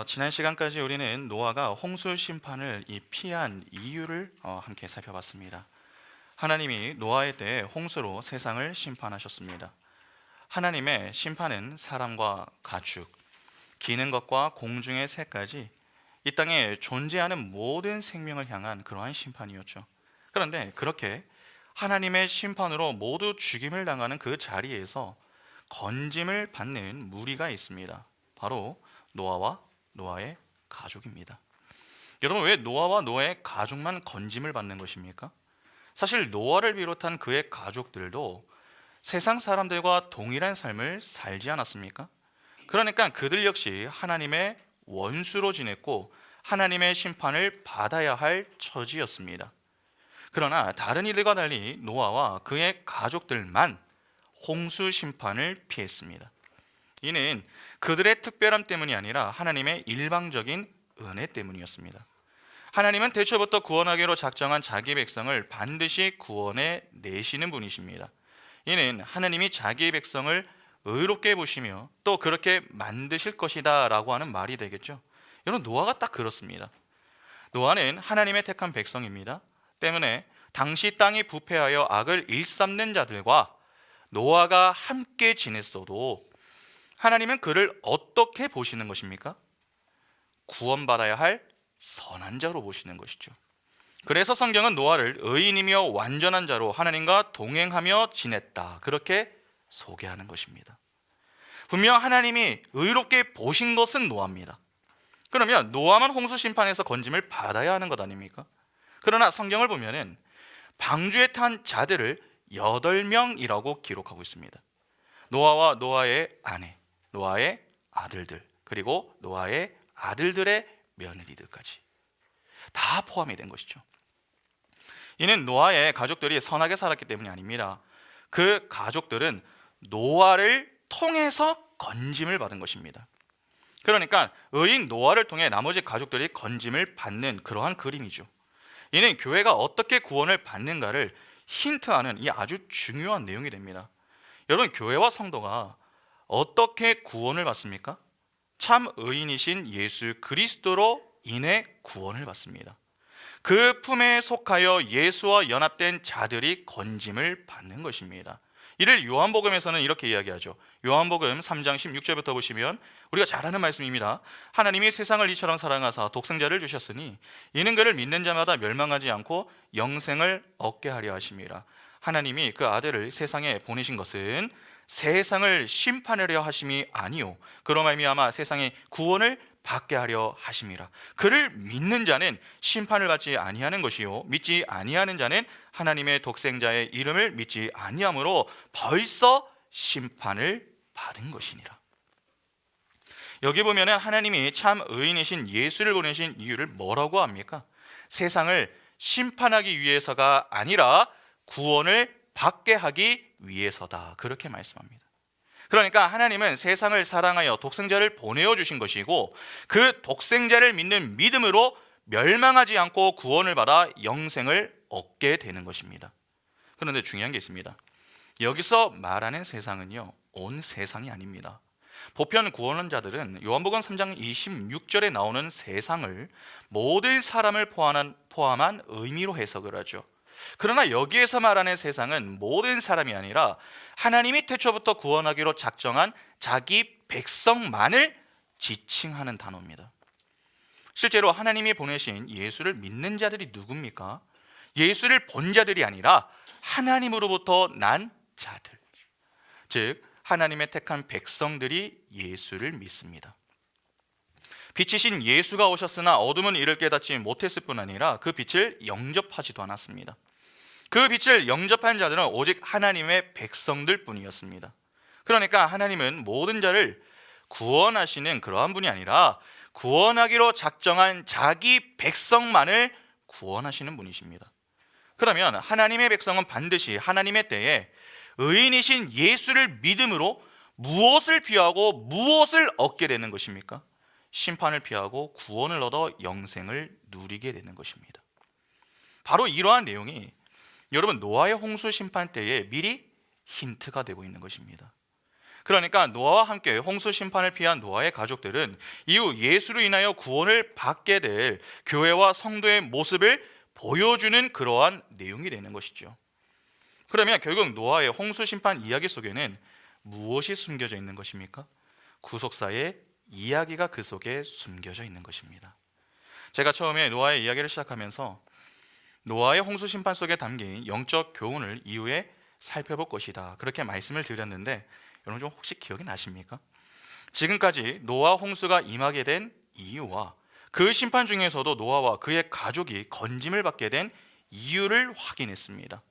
지난 시간까지 우리는 노아가 홍수 심판을 피한 이유를 함께 살펴봤습니다. 하나님이 노아에 대해 홍수로 세상을 심판하셨습니다. 하나님의 심판은 사람과 가축, 기는 것과 공중의 새까지 이 땅에 존재하는 모든 생명을 향한 그러한 심판이었죠. 그런데 그렇게 하나님의 심판으로 모두 죽임을 당하는 그 자리에서 건짐을 받는 무리가 있습니다. 바로 노아와 노아의 가족입니다. 여러분, 왜 노아와 노아의 가족만 건짐을 받는 것입니까? 사실 노아를 비롯한 그의 가족들도 세상 사람들과 동일한 삶을 살지 않았습니까? 그러니까 그들 역시 하나님의 원수로 지냈고 하나님의 심판을 받아야 할 처지였습니다. 그러나 다른 이들과 달리 노아와 그의 가족들만 홍수 심판을 피했습니다. 이는 그들의 특별함 때문이 아니라 하나님의 일방적인 은혜 때문이었습니다. 하나님은 태초부터 구원하기로 작정한 자기 백성을 반드시 구원해 내시는 분이십니다. 이는 하나님이 자기 백성을 의롭게 보시며 또 그렇게 만드실 것이다 라고 하는 말이 되겠죠. 여러분, 노아가 딱 그렇습니다. 노아는 하나님의 택한 백성입니다. 때문에 당시 땅이 부패하여 악을 일삼는 자들과 노아가 함께 지냈어도 하나님은 그를 어떻게 보시는 것입니까? 구원받아야 할 선한 자로 보시는 것이죠. 그래서 성경은 노아를 의인이며 완전한 자로 하나님과 동행하며 지냈다, 그렇게 소개하는 것입니다. 분명 하나님이 의롭게 보신 것은 노아입니다. 그러면 노아만 홍수 심판에서 건짐을 받아야 하는 것 아닙니까? 그러나 성경을 보면은 방주에 탄 자들을 8명이라고 기록하고 있습니다. 노아와 노아의 아내, 노아의 아들들, 그리고 노아의 아들들의 며느리들까지 다 포함이 된 것이죠. 이는 노아의 가족들이 선하게 살았기 때문이 아닙니다. 그 가족들은 노아를 통해서 건짐을 받은 것입니다. 그러니까 의인 노아를 통해 나머지 가족들이 건짐을 받는 그러한 그림이죠. 이는 교회가 어떻게 구원을 받는가를 힌트하는 이 아주 중요한 내용이 됩니다. 여러분, 교회와 성도가 어떻게 구원을 받습니까? 참 의인이신 예수 그리스도로 인해 구원을 받습니다. 그 품에 속하여 예수와 연합된 자들이 건짐을 받는 것입니다. 이를 요한복음에서는 이렇게 이야기하죠. 요한복음 3장 16절부터 보시면 우리가 잘 아는 말씀입니다. 하나님이 세상을 이처럼 사랑하사 독생자를 주셨으니 이는 그를 믿는 자마다 멸망하지 않고 영생을 얻게 하려 하심이라. 하나님이 그 아들을 세상에 보내신 것은 세상을 심판하려 하심이 아니요 그로 말미암아 세상의 구원을 받게 하려 하심이라. 그를 믿는 자는 심판을 받지 아니하는 것이요 믿지 아니하는 자는 하나님의 독생자의 이름을 믿지 아니하므로 벌써 심판을 받은 것이니라. 여기 보면은 하나님이 참 의인이신 예수를 보내신 이유를 뭐라고 합니까? 세상을 심판하기 위해서가 아니라 구원을 받게 하기 위해서다, 그렇게 말씀합니다. 그러니까 하나님은 세상을 사랑하여 독생자를 보내어 주신 것이고 그 독생자를 믿는 믿음으로 멸망하지 않고 구원을 받아 영생을 얻게 되는 것입니다. 그런데 중요한 게 있습니다. 여기서 말하는 세상은요, 온 세상이 아닙니다. 보편 구원자들은 요한복음 3장 26절에 나오는 세상을 모든 사람을 포함한 의미로 해석을 하죠. 그러나 여기에서 말하는 세상은 모든 사람이 아니라 하나님이 태초부터 구원하기로 작정한 자기 백성만을 지칭하는 단어입니다. 실제로 하나님이 보내신 예수를 믿는 자들이 누굽니까? 예수를 본 자들이 아니라 하나님으로부터 난 자들, 즉 하나님의 택한 백성들이 예수를 믿습니다. 빛이신 예수가 오셨으나 어둠은 이를 깨닫지 못했을 뿐 아니라 그 빛을 영접하지도 않았습니다. 그 빛을 영접한 자들은 오직 하나님의 백성들 뿐이었습니다. 그러니까 하나님은 모든 자를 구원하시는 그러한 분이 아니라 구원하기로 작정한 자기 백성만을 구원하시는 분이십니다. 그러면 하나님의 백성은 반드시 하나님의 때에 의인이신 예수를 믿음으로 무엇을 피하고 무엇을 얻게 되는 것입니까? 심판을 피하고 구원을 얻어 영생을 누리게 되는 것입니다. 바로 이러한 내용이 여러분 노아의 홍수 심판 때에 미리 힌트가 되고 있는 것입니다. 그러니까 노아와 함께 홍수 심판을 피한 노아의 가족들은 이후 예수로 인하여 구원을 받게 될 교회와 성도의 모습을 보여주는 그러한 내용이 되는 것이죠. 그러면 결국 노아의 홍수 심판 이야기 속에는 무엇이 숨겨져 있는 것입니까? 구속사의 이야기가 그 속에 숨겨져 있는 것입니다. 제가 처음에 노아의 이야기를 시작하면서 노아의 홍수 심판 속에 담긴 영적 교훈을 이후에 살펴볼 것이다, 그렇게 말씀을 드렸는데 여러분 좀 혹시 기억이 나십니까? 지금까지 노아 홍수가 임하게 된 이유와 그 심판 중에서도 노아와 그의 가족이 건짐을 받게 된 이유를 확인했습니다.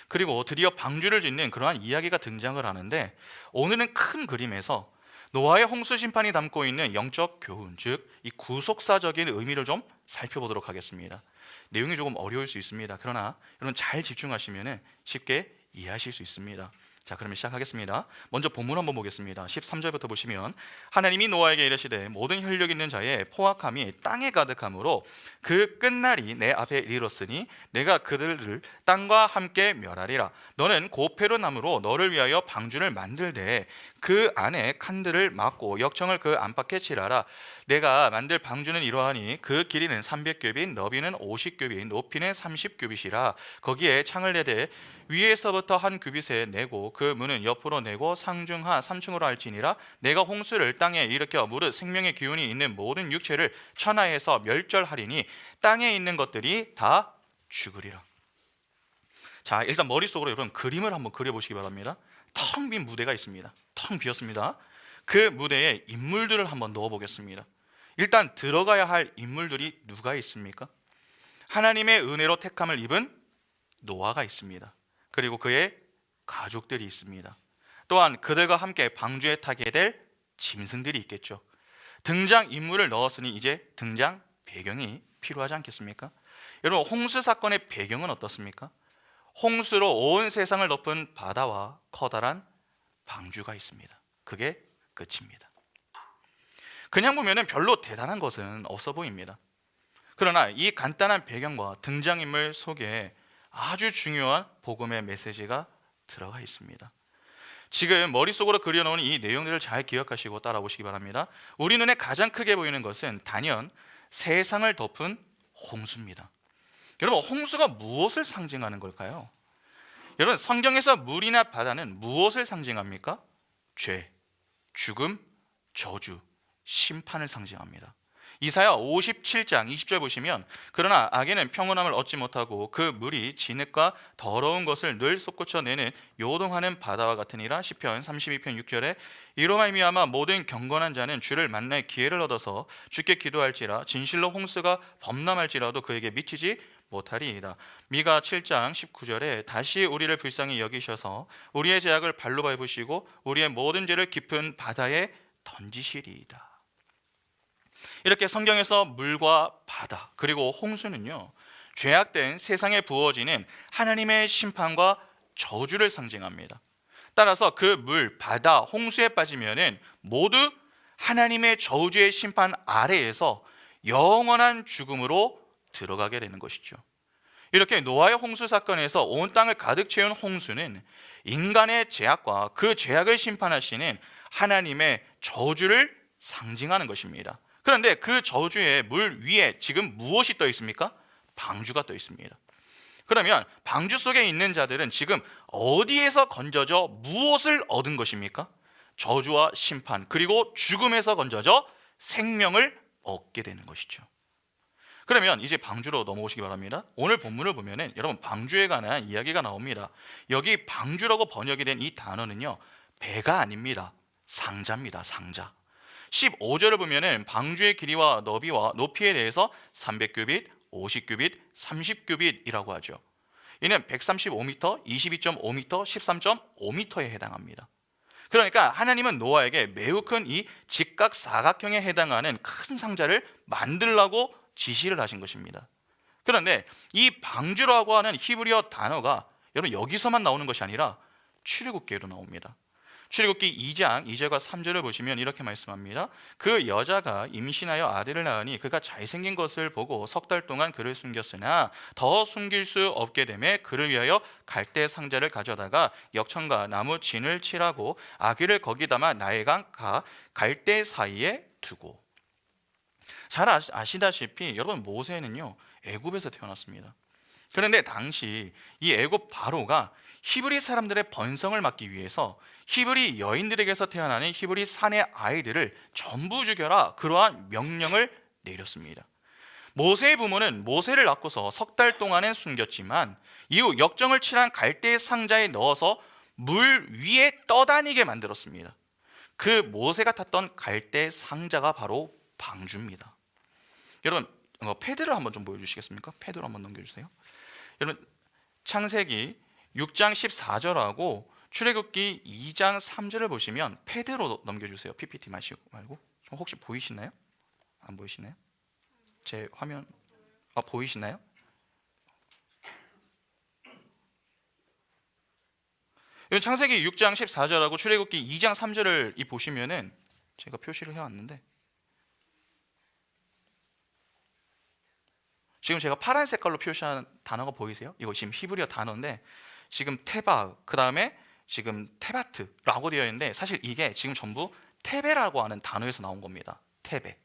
그리고 드디어 방주를 짓는 그러한 이야기가 등장을 하는데, 오늘은 큰 그림에서 노아의 홍수 심판이 담고 있는 영적 교훈, 즉 이 구속사적인 의미를 좀 살펴보도록 하겠습니다. 내용이 조금 어려울 수 있습니다. 그러나 여러분 잘 집중하시면 쉽게 이해하실 수 있습니다. 자, 그러면 시작하겠습니다. 먼저 본문 한번 보겠습니다. 13절부터 보시면, 하나님이 노아에게 이르시되 모든 혈육 있는 자의 포악함이 땅에 가득함으로 그 끝날이 내 앞에 이르렀으니 내가 그들을 땅과 함께 멸하리라. 너는 고페로 나무로 너를 위하여 방주를 만들되 그 안에 칸들을 막고 역청을 그 안팎에 칠하라. 내가 만들 방주는 이러하니 그 길이는 300규빗, 너비는 50규빗, 높이는 30규빗이라. 거기에 창을 내되 위에서부터 한 규빗에 내고 그 문은 옆으로 내고 상중하 3층으로 할지니라. 내가 홍수를 땅에 일으켜 무릇 생명의 기운이 있는 모든 육체를 천하에서 멸절하리니 땅에 있는 것들이 다 죽으리라. 자, 일단 머릿속으로 여러분 그림을 한번 그려보시기 바랍니다. 텅 빈 무대가 있습니다. 텅 비었습니다. 그 무대에 인물들을 한번 넣어보겠습니다. 일단 들어가야 할 인물들이 누가 있습니까? 하나님의 은혜로 택함을 입은 노아가 있습니다. 그리고 그의 가족들이 있습니다. 또한 그들과 함께 방주에 타게 될 짐승들이 있겠죠. 등장 인물을 넣었으니 이제 등장 배경이 필요하지 않겠습니까? 여러분, 홍수 사건의 배경은 어떻습니까? 홍수로 온 세상을 덮은 바다와 커다란 방주가 있습니다. 그게 끝입니다. 그냥 보면 별로 대단한 것은 없어 보입니다. 그러나 이 간단한 배경과 등장인물 속에 아주 중요한 복음의 메시지가 들어가 있습니다. 지금 머릿속으로 그려놓은 이 내용들을 잘 기억하시고 따라오시기 바랍니다. 우리 눈에 가장 크게 보이는 것은 단연 세상을 덮은 홍수입니다. 여러분, 홍수가 무엇을 상징하는 걸까요? 여러분, 성경에서 물이나 바다는 무엇을 상징합니까? 죄, 죽음, 저주, 심판을 상징합니다. 이사야 57장 20절 보시면, 그러나 악인은 평온함을 얻지 못하고 그 물이 진흙과 더러운 것을 늘 솟구쳐내는 요동하는 바다와 같으니라. 시편 32편 6절에 이로 말미암아 모든 경건한 자는 주를 만날 기회를 얻어서 주께 기도할지라. 진실로 홍수가 범람할지라도 그에게 미치지 못하리이다. 미가 7장 19절에 다시 우리를 불쌍히 여기셔서 우리의 죄악을 발로 밟으시고 우리의 모든 죄를 깊은 바다에 던지시리이다. 이렇게 성경에서 물과 바다 그리고 홍수는요, 죄악된 세상에 부어지는 하나님의 심판과 저주를 상징합니다. 따라서 그 물, 바다, 홍수에 빠지면은 모두 하나님의 저주의 심판 아래에서 영원한 죽음으로 들어가게 되는 것이죠. 이렇게 노아의 홍수 사건에서 온 땅을 가득 채운 홍수는 인간의 죄악과 그 죄악을 심판하시는 하나님의 저주를 상징하는 것입니다. 그런데 그 저주의 물 위에 지금 무엇이 떠 있습니까? 방주가 떠 있습니다. 그러면 방주 속에 있는 자들은 지금 어디에서 건져져 무엇을 얻은 것입니까? 저주와 심판 그리고 죽음에서 건져져 생명을 얻게 되는 것이죠. 그러면 이제 방주로 넘어오시기 바랍니다. 오늘 본문을 보면은 여러분 방주에 관한 이야기가 나옵니다. 여기 방주라고 번역이 된 이 단어는요, 배가 아닙니다. 상자입니다. 상자. 15절을 보면은 방주의 길이와 너비와 높이에 대해서 300규빗, 50규빗, 30규빗이라고 하죠. 이는 135m, 22.5m, 13.5m에 해당합니다. 그러니까 하나님은 노아에게 매우 큰 이 직각 사각형에 해당하는 큰 상자를 만들라고 지시를 하신 것입니다. 그런데 이 방주라고 하는 히브리어 단어가 여러분 여기서만 나오는 것이 아니라 출애굽기에도 나옵니다. 출애굽기 2장 2절과 3절을 보시면 이렇게 말씀합니다. 그 여자가 임신하여 아들을 낳으니 그가 잘생긴 것을 보고 석 달 동안 그를 숨겼으나 더 숨길 수 없게 되매 그를 위하여 갈대 상자를 가져다가 역청과 나무 진을 칠하고 아기를 거기 담아 나일강 갈대 사이에 두고. 잘 아시다시피 여러분, 모세는요 애굽에서 태어났습니다. 그런데 당시 이 애굽 바로가 히브리 사람들의 번성을 막기 위해서 히브리 여인들에게서 태어나는 히브리 사내 아이들을 전부 죽여라, 그러한 명령을 내렸습니다. 모세의 부모는 모세를 낳고서 석 달 동안은 숨겼지만 이후 역정을 칠한 갈대 상자에 넣어서 물 위에 떠다니게 만들었습니다. 그 모세가 탔던 갈대 상자가 바로 방주입니다. 여러분, 패드를 한번 좀 보여주시겠습니까? 패드로 한번 넘겨주세요. 여러분, 창세기 6장 14절하고 출애굽기 2장 3절을 보시면 패드로 넘겨주세요. PPT 말고. 혹시 보이시나요? 안 보이시나요? 제 화면 보이시나요? 창세기 6장 14절하고 출애굽기 2장 3절을 보시면은 제가 표시를 해왔는데, 지금 제가 파란 색깔로 표시한 단어가 보이세요? 이거 지금 히브리어 단어인데 지금 테바, 그 다음에 지금 테바트라고 되어 있는데 사실 이게 지금 전부 테베라고 하는 단어에서 나온 겁니다. 테베.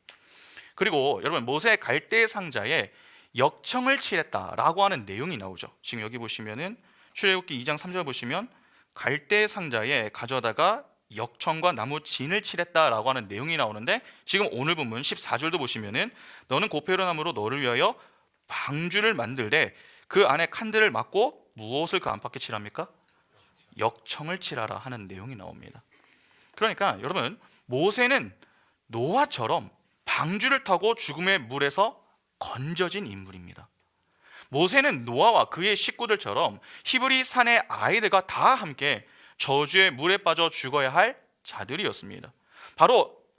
그리고 여러분, 모세 갈대 상자에 역청을 칠했다라고 하는 내용이 나오죠. 지금 여기 보시면은 출애굽기 2장 3절 보시면 갈대 상자에 가져다가 역청과 나무 진을 칠했다라고 하는 내용이 나오는데, 지금 오늘 본문 14절도 보시면은 너는 고페로 나무로 너를 위하여 방주를 만들되 그 안에 칸들을 막고 무엇을 그 안팎에 칠합니까? 역청을 칠하라 하는 내용이 나옵니다. 그러니까 여러분, 모세는 노아처럼 방주를 타고 죽음의 물에서 건져진 인물입니다. 모세는 노아와 그의 식구들처럼 히브리 산의 아이들과 다 함께 저주의 물에 빠져 죽어야 할 자들이었습니다.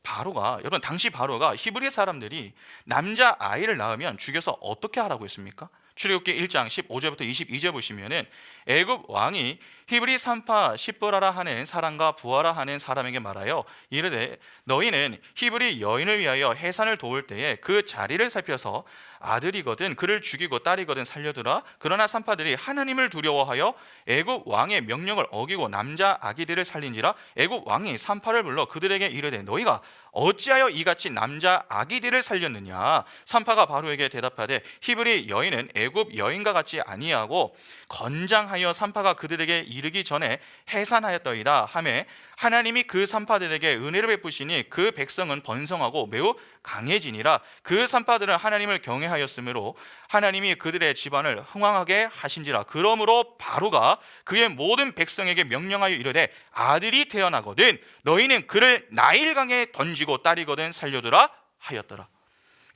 바로가 여러분, 당시 바로가 히브리 사람들이 남자 아이를 낳으면 죽여서 어떻게 하라고 했습니까? 출애굽기 1장 15절부터 22절 보시면은 애굽 왕이 히브리 산파 시브라라 하는 사람과 부하라 하는 사람에게 말하여 이르되 너희는 히브리 여인을 위하여 해산을 도울 때에 그 자리를 살펴서 아들이거든 그를 죽이고 딸이거든 살려두라. 그러나 산파들이 하나님을 두려워하여 애굽 왕의 명령을 어기고 남자 아기들을 살린지라. 애굽 왕이 산파를 불러 그들에게 이르되 너희가 어찌하여 이같이 남자 아기들을 살렸느냐. 산파가 바로에게 대답하되 히브리 여인은 애굽 여인과 같이 아니하고 건장하여 산파가 그들에게 이르기 전에 해산하였더이다 하매 하나님이 그 산파들에게 은혜를 베푸시니 그 백성은 번성하고 매우 강해지니라. 그 산파들은 하나님을 경외하였으므로 하나님이 그들의 집안을 흥왕하게 하신지라. 그러므로 바로가 그의 모든 백성에게 명령하여 이르되 아들이 태어나거든 너희는 그를 나일강에 던지고 딸이거든 살려두라 하였더라.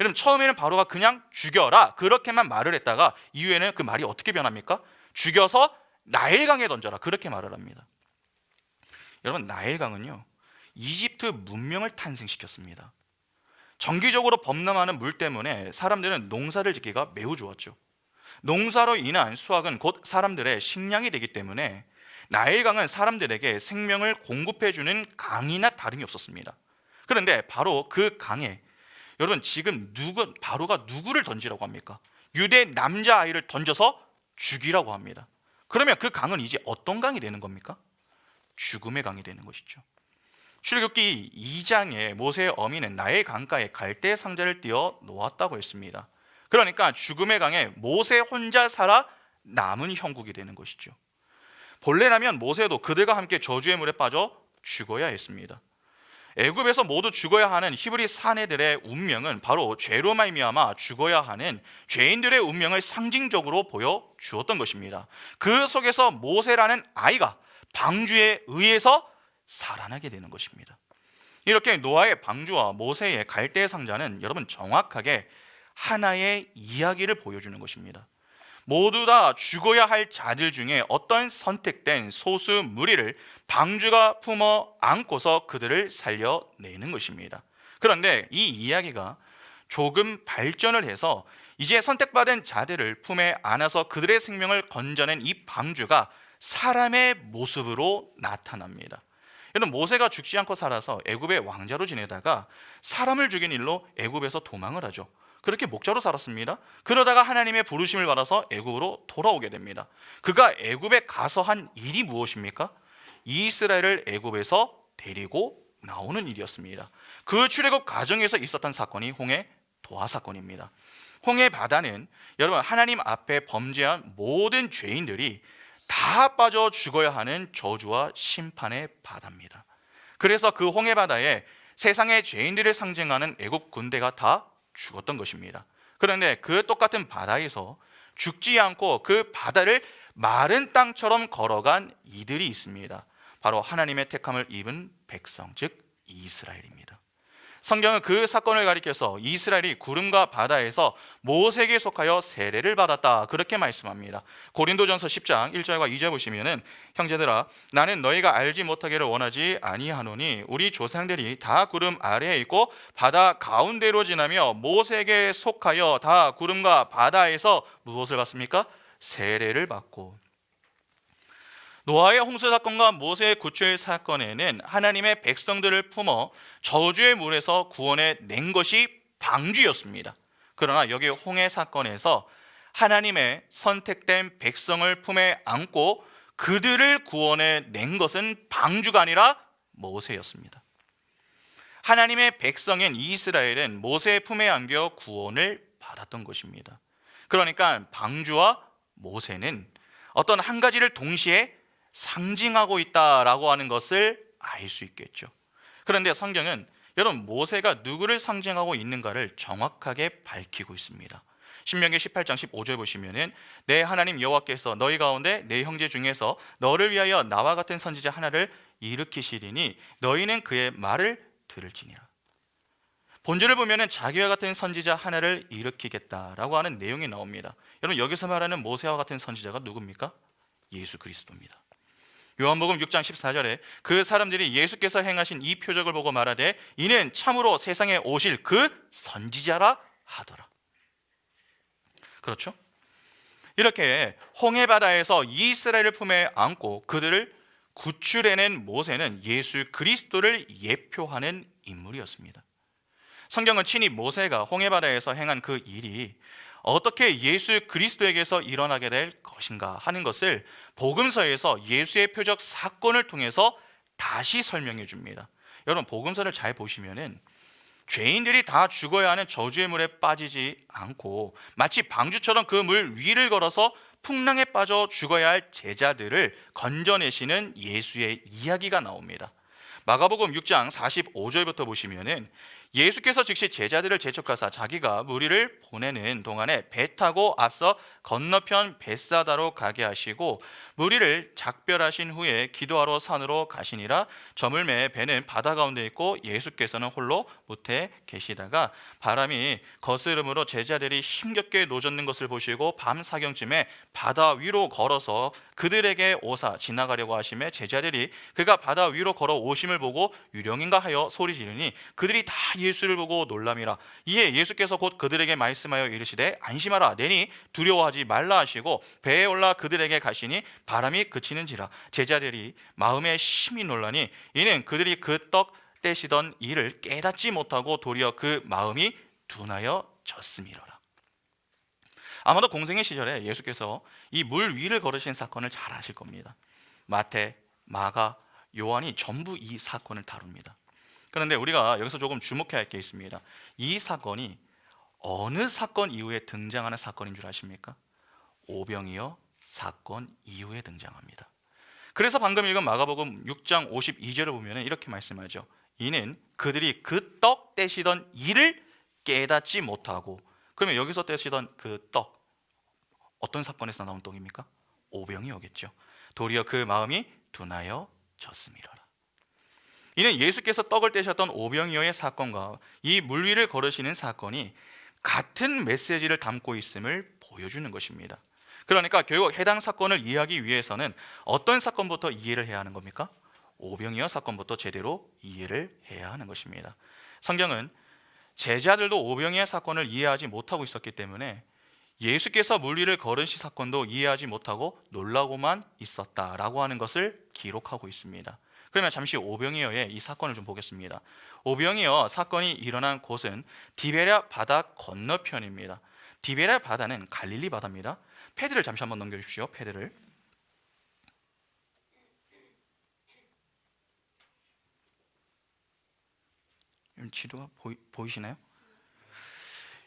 여러분, 처음에는 바로가 그냥 죽여라 그렇게만 말을 했다가 이후에는 그 말이 어떻게 변합니까? 죽여서 나일강에 던져라 그렇게 말을 합니다. 여러분, 나일강은요 이집트 문명을 탄생시켰습니다. 정기적으로 범람하는 물 때문에 사람들은 농사를 짓기가 매우 좋았죠. 농사로 인한 수확은 곧 사람들의 식량이 되기 때문에 나일강은 사람들에게 생명을 공급해주는 강이나 다름이 없었습니다. 그런데 바로 그 강에 여러분, 지금 바로가 누구를 던지라고 합니까? 유대 남자아이를 던져서 죽이라고 합니다. 그러면 그 강은 이제 어떤 강이 되는 겁니까? 죽음의 강이 되는 것이죠. 출애굽기 2장에 모세의 어미는 나일 강가에 갈대 상자를 띄어 놓았다고 했습니다. 그러니까 죽음의 강에 모세 혼자 살아 남은 형국이 되는 것이죠. 본래라면 모세도 그들과 함께 저주의 물에 빠져 죽어야 했습니다. 애굽에서 모두 죽어야 하는 히브리 사내들의 운명은 바로 죄로 말미암아 죽어야 하는 죄인들의 운명을 상징적으로 보여주었던 것입니다. 그 속에서 모세라는 아이가 방주에 의해서 살아나게 되는 것입니다. 이렇게 노아의 방주와 모세의 갈대 상자는 여러분 정확하게 하나의 이야기를 보여주는 것입니다. 모두 다 죽어야 할 자들 중에 어떤 선택된 소수 무리를 방주가 품어 안고서 그들을 살려내는 것입니다. 그런데 이 이야기가 조금 발전을 해서 이제 선택받은 자들을 품에 안아서 그들의 생명을 건져낸 이 방주가 사람의 모습으로 나타납니다. 이런 모세가 죽지 않고 살아서 애굽의 왕자로 지내다가 사람을 죽인 일로 애굽에서 도망을 하죠. 그렇게 목자로 살았습니다. 그러다가 하나님의 부르심을 받아서 애굽으로 돌아오게 됩니다. 그가 애굽에 가서 한 일이 무엇입니까? 이스라엘을 애굽에서 데리고 나오는 일이었습니다. 그 출애굽 과정에서 있었던 사건이 홍해 도하 사건입니다. 홍해 바다는 여러분 하나님 앞에 범죄한 모든 죄인들이 다 빠져 죽어야 하는 저주와 심판의 바다입니다. 그래서 그 홍해 바다에 세상의 죄인들을 상징하는 애국 군대가 다 죽었던 것입니다. 그런데 그 똑같은 바다에서 죽지 않고 그 바다를 마른 땅처럼 걸어간 이들이 있습니다. 바로 하나님의 택함을 입은 백성, 즉 이스라엘입니다. 성경은 그 사건을 가리켜서 이스라엘이 구름과 바다에서 모세에게 속하여 세례를 받았다, 그렇게 말씀합니다. 고린도전서 10장 1절과 2절 보시면은, 형제들아 나는 너희가 알지 못하기를 원하지 아니하노니 우리 조상들이 다 구름 아래에 있고 바다 가운데로 지나며 모세에게 속하여 다 구름과 바다에서 무엇을 받습니까? 세례를 받고. 노아의 홍수 사건과 모세의 구출 사건에는 하나님의 백성들을 품어 저주의 물에서 구원해 낸 것이 방주였습니다. 그러나 여기 홍해 사건에서 하나님의 선택된 백성을 품에 안고 그들을 구원해 낸 것은 방주가 아니라 모세였습니다. 하나님의 백성인 이스라엘은 모세의 품에 안겨 구원을 받았던 것입니다. 그러니까 방주와 모세는 어떤 한 가지를 동시에 상징하고 있다라고 하는 것을 알 수 있겠죠. 그런데 성경은 여러분 모세가 누구를 상징하고 있는가를 정확하게 밝히고 있습니다. 신명기 18장 15절 보시면은, 내 하나님 여호와께서 너희 가운데 내 형제 중에서 너를 위하여 나와 같은 선지자 하나를 일으키시리니 너희는 그의 말을 들을지니라. 본절을 보면은 자기와 같은 선지자 하나를 일으키겠다라고 하는 내용이 나옵니다. 여러분 여기서 말하는 모세와 같은 선지자가 누굽니까? 예수 그리스도입니다. 요한복음 6장 14절에 그 사람들이 예수께서 행하신 이 표적을 보고 말하되 이는 참으로 세상에 오실 그 선지자라 하더라. 그렇죠? 이렇게 홍해 바다에서 이스라엘을 품에 안고 그들을 구출해낸 모세는 예수 그리스도를 예표하는 인물이었습니다. 성경은 친히 모세가 홍해 바다에서 행한 그 일이 어떻게 예수 그리스도에게서 일어나게 될 것인가 하는 것을 복음서에서 예수의 표적 사건을 통해서 다시 설명해 줍니다. 여러분 복음서를 잘 보시면은 죄인들이 다 죽어야 하는 저주의 물에 빠지지 않고 마치 방주처럼 그 물 위를 걸어서 풍랑에 빠져 죽어야 할 제자들을 건져내시는 예수의 이야기가 나옵니다. 마가복음 6장 45절부터 보시면은, 예수께서 즉시 제자들을 재촉하사 자기가 무리를 보내는 동안에 배 타고 앞서 건너편 벳사다로 가게 하시고 무리를 작별하신 후에 기도하러 산으로 가시니라. 저물매 배는 바다 가운데 있고 예수께서는 홀로 못에 계시다가 바람이 거스름으로 제자들이 힘겹게 노젓는 것을 보시고 밤 사경쯤에 바다 위로 걸어서 그들에게 오사 지나가려고 하심에 제자들이 그가 바다 위로 걸어 오심을 보고 유령인가 하여 소리 지르니 그들이 다 예수를 보고 놀람이라. 이에 예수께서 곧 그들에게 말씀하여 이르시되 안심하라, 내니 두려워하지 말라 하시고 배에 올라 그들에게 가시니 바람이 그치는지라. 제자들이 마음에 심히 놀라니 이는 그들이 그 떡 떼시던 일을 깨닫지 못하고 도리어 그 마음이 둔하여 졌음이로라. 아마도 공생의 시절에 예수께서 이 물 위를 걸으신 사건을 잘 아실 겁니다. 마태, 마가, 요한이 전부 이 사건을 다룹니다. 그런데 우리가 여기서 조금 주목해야 할 게 있습니다. 이 사건이 어느 사건 이후에 등장하는 사건인 줄 아십니까? 오병이어 사건 이후에 등장합니다. 그래서 방금 읽은 마가복음 6장 52절을 보면 이렇게 말씀하죠. 이는 그들이 그 떡 떼시던 일을 깨닫지 못하고. 그러면 여기서 떼시던 그 떡, 어떤 사건에서 나온 떡입니까? 오병이어겠죠. 도리어 그 마음이 둔하여 졌음이로라. 이는 예수께서 떡을 떼셨던 오병이어의 사건과 이 물 위를 걸으시는 사건이 같은 메시지를 담고 있음을 보여주는 것입니다. 그러니까 결국 해당 사건을 이해하기 위해서는 어떤 사건부터 이해를 해야 하는 겁니까? 오병이어 사건부터 제대로 이해를 해야 하는 것입니다. 성경은 제자들도 오병이어 사건을 이해하지 못하고 있었기 때문에 예수께서 물 위를 걸으신 사건도 이해하지 못하고 놀라고만 있었다라고 하는 것을 기록하고 있습니다. 그러면 잠시 오병이어의 이 사건을 좀 보겠습니다. 오병이어 사건이 일어난 곳은 디베랴 바다 건너편입니다. 디베랴 바다는 갈릴리 바다입니다. 패드를 잠시 한번 넘겨주십시오. 패드를. 지도가 보이시나요?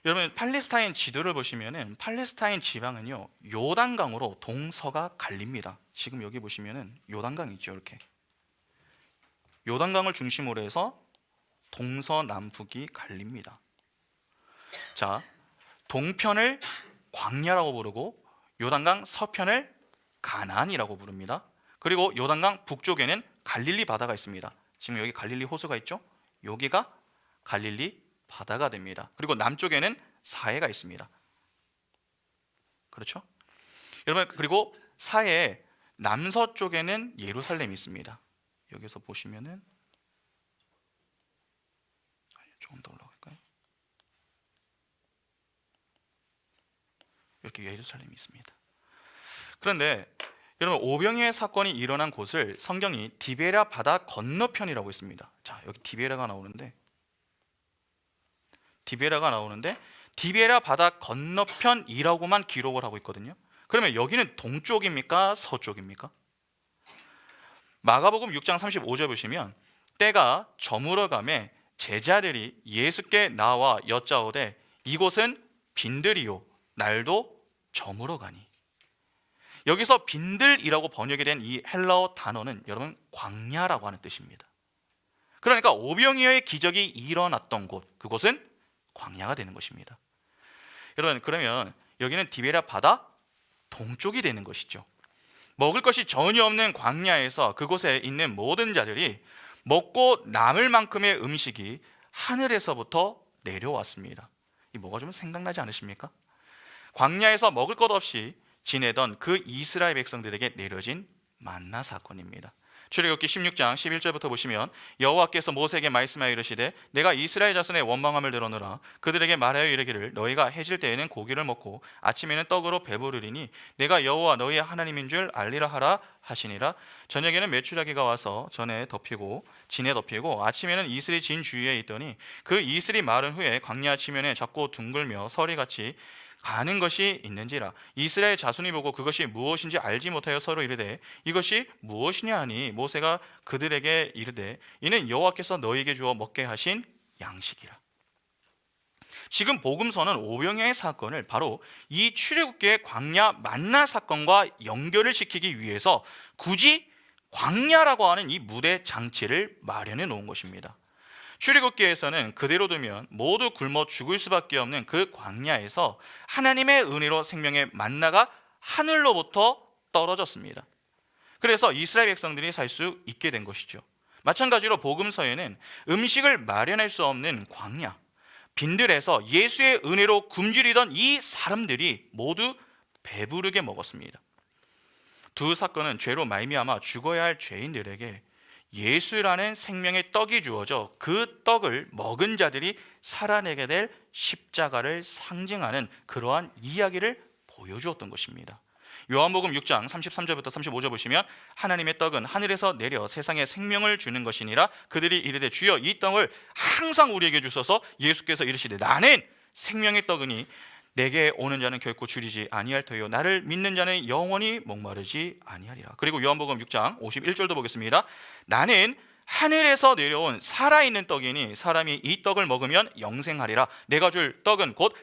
여러분, 팔레스타인 지도를 보시면은 팔레스타인 지방은요 요단강으로 동서가 갈립니다. 지금 여기 보시면은 요단강이 있죠. 이렇게 요단강을 중심으로 해서 동서남북이 갈립니다. 자, 동편을 광야라고 부르고 요단강 서편을 가나안이라고 부릅니다. 그리고 요단강 북쪽에는 갈릴리 바다가 있습니다. 지금 여기 갈릴리 호수가 있죠. 여기가 갈릴리 바다가 됩니다. 그리고 남쪽에는 사해가 있습니다. 그렇죠? 여러분, 그리고 사해 남서쪽에는 예루살렘이 있습니다. 여기서 보시면은 조금 더 올라갈까요? 이렇게 예루살렘이 있습니다. 그런데 여러분, 오병이어 사건이 일어난 곳을 성경이 디베랴 바다 건너편이라고 했습니다. 자, 여기 디베랴가 나오는데 디베랴 바다 건너편이라고만 기록을 하고 있거든요. 그러면 여기는 동쪽입니까? 서쪽입니까? 마가복음 6장 35절 보시면 때가 저물어가매 제자들이 예수께 나와 여짜오되 이곳은 빈들이요 날도 저물어가니. 여기서 빈들이라고 번역이 된 이 헬라어 단어는 여러분 광야라고 하는 뜻입니다. 그러니까 오병이어의 기적이 일어났던 곳, 그곳은 광야가 되는 것입니다. 여러분, 그러면 여기는 디베랴 바다 동쪽이 되는 것이죠. 먹을 것이 전혀 없는 광야에서 그곳에 있는 모든 자들이 먹고 남을 만큼의 음식이 하늘에서부터 내려왔습니다. 이 뭐가 좀 생각나지 않으십니까? 광야에서 먹을 것 없이 지내던 그 이스라엘 백성들에게 내려진 만나 사건입니다. 출애굽기 16장 11절부터 보시면 여호와께서 모세에게 말씀하여 이르시되 내가 이스라엘 자손의 원망함을 들었노라. 그들에게 말하여 이르기를 너희가 해질 때에는 고기를 먹고 아침에는 떡으로 배부르리니 내가 여호와 너희의 하나님인 줄 알리라 하라 하시니라. 저녁에는 메추라기가 와서 전에 덮이고 진에 덮이고 아침에는 이슬이 진 주위에 있더니 그 이슬이 마른 후에 광야 지면에 작고 둥글며 서리같이 가는 것이 있는지라. 이스라엘 자손이 보고 그것이 무엇인지 알지 못하여 서로 이르되 이것이 무엇이냐 하니 모세가 그들에게 이르되 이는 여호와께서 너희에게 주어 먹게 하신 양식이라. 지금 복음서는 오병이어의 사건을 바로 이 출애굽기의 광야 만나 사건과 연결을 시키기 위해서 굳이 광야라고 하는 이 무대 장치를 마련해 놓은 것입니다. 출애굽기에서는 그대로 두면 모두 굶어 죽을 수밖에 없는 그 광야에서 하나님의 은혜로 생명의 만나가 하늘로부터 떨어졌습니다. 그래서 이스라엘 백성들이 살 수 있게 된 것이죠. 마찬가지로 복음서에는 음식을 마련할 수 없는 광야, 빈들에서 예수의 은혜로 굶주리던 이 사람들이 모두 배부르게 먹었습니다. 두 사건은 죄로 말미암아 죽어야 할 죄인들에게 예수라는 생명의 떡이 주어져 그 떡을 먹은 자들이 살아내게 될 십자가를 상징하는 그러한 이야기를 보여주었던 것입니다. 요한복음 6장 33절부터 35절 보시면 하나님의 떡은 하늘에서 내려 세상에 생명을 주는 것이니라. 그들이 이르되 주여 이 떡을 항상 우리에게 주소서. 예수께서 이르시되 나는 생명의 떡이니 내게 오는 자는 결코 줄이지 아니할 터요 나를 믿는 자는 영원히 목마르지 아니하리라. 그리고 요한복음 6장 51절도 보겠습니다. 나는 하늘에서 내려온 살아있는 떡이니 사람이 이 떡을 먹으면 영생하리라. 내가 줄 떡은 곧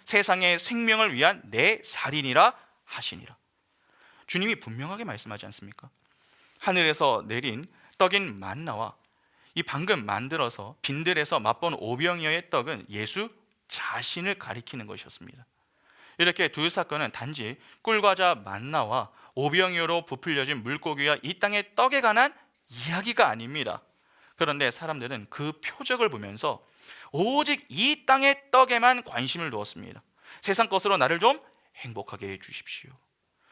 세상의 생명을 위한 내 살이니라 하시니라. 주님이 분명하게 말씀하지 않습니까? 하늘에서 내린 떡인 만나와 이 방금 만들어서 빈들에서 맛본 오병이어의 떡은 예수 자신을 가리키는 것이었습니다. 이렇게 두 사건은 단지 꿀과자 만나와 오병이어로 부풀려진 물고기와 이 땅의 떡에 관한 이야기가 아닙니다. 그런데 사람들은 그 표적을 보면서 오직 이 땅의 떡에만 관심을 두었습니다. 세상 것으로 나를 좀 행복하게 해주십시오.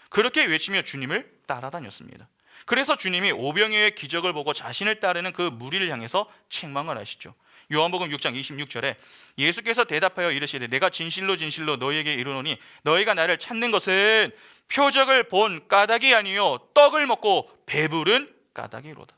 그렇게 외치며 주님을 따라다녔습니다. 그래서 주님이 오병이어의 기적을 보고 자신을 따르는 그 무리를 향해서 책망을 하시죠. 요한복음 6장 26절에 예수께서 대답하여 이르시되 내가 진실로 진실로 너희에게 이르노니 너희가 나를 찾는 것은 표적을 본 까닭이 아니요 떡을 먹고 배부른 까닭이로다.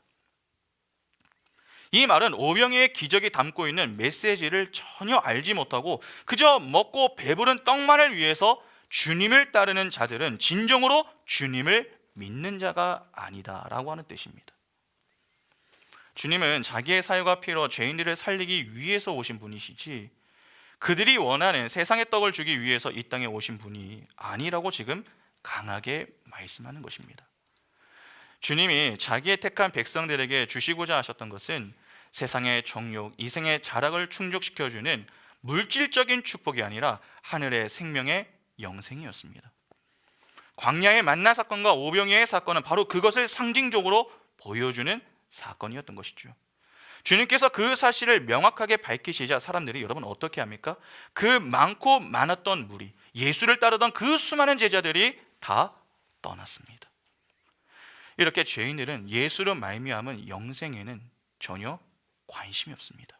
이 말은 오병이어의 기적이 담고 있는 메시지를 전혀 알지 못하고 그저 먹고 배부른 떡만을 위해서 주님을 따르는 자들은 진정으로 주님을 믿는 자가 아니다라고 하는 뜻입니다. 주님은 자기의 사유가 필요 죄인들을 살리기 위해서 오신 분이시지 그들이 원하는 세상의 떡을 주기 위해서 이 땅에 오신 분이 아니라고 지금 강하게 말씀하는 것입니다. 주님이 자기의 택한 백성들에게 주시고자 하셨던 것은 세상의 정욕, 이생의 자락을 충족시켜주는 물질적인 축복이 아니라 하늘의 생명의 영생이었습니다. 광야의 만나 사건과 오병이어의 사건은 바로 그것을 상징적으로 보여주는 사건이었던 것이죠. 주님께서 그 사실을 명확하게 밝히시자 사람들이 여러분 어떻게 합니까? 그 많고 많았던 무리, 예수를 따르던 그 수많은 제자들이 다 떠났습니다. 이렇게 죄인들은 예수로 말미암은 영생에는 전혀 관심이 없습니다.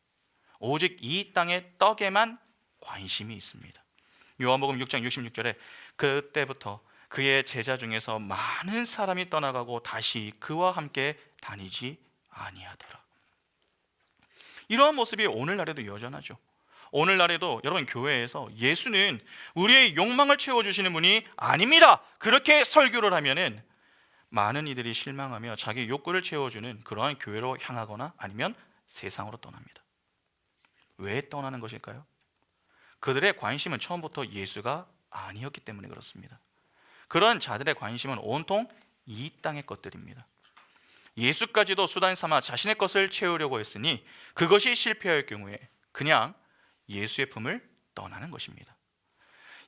오직 이 땅의 떡에만 관심이 있습니다. 요한복음 6장 66절에 그때부터 그의 제자 중에서 많은 사람이 떠나가고 다시 그와 함께 다니지 아니하더라. 이러한 모습이 오늘날에도 여전하죠. 오늘날에도 여러분 교회에서 예수는 우리의 욕망을 채워주시는 분이 아닙니다 그렇게 설교를 하면은 많은 이들이 실망하며 자기 욕구를 채워주는 그러한 교회로 향하거나 아니면 세상으로 떠납니다. 왜 떠나는 것일까요? 그들의 관심은 처음부터 예수가 아니었기 때문에 그렇습니다. 그런 자들의 관심은 온통 이 땅의 것들입니다. 예수까지도 수단 삼아 자신의 것을 채우려고 했으니 그것이 실패할 경우에 그냥 예수의 품을 떠나는 것입니다.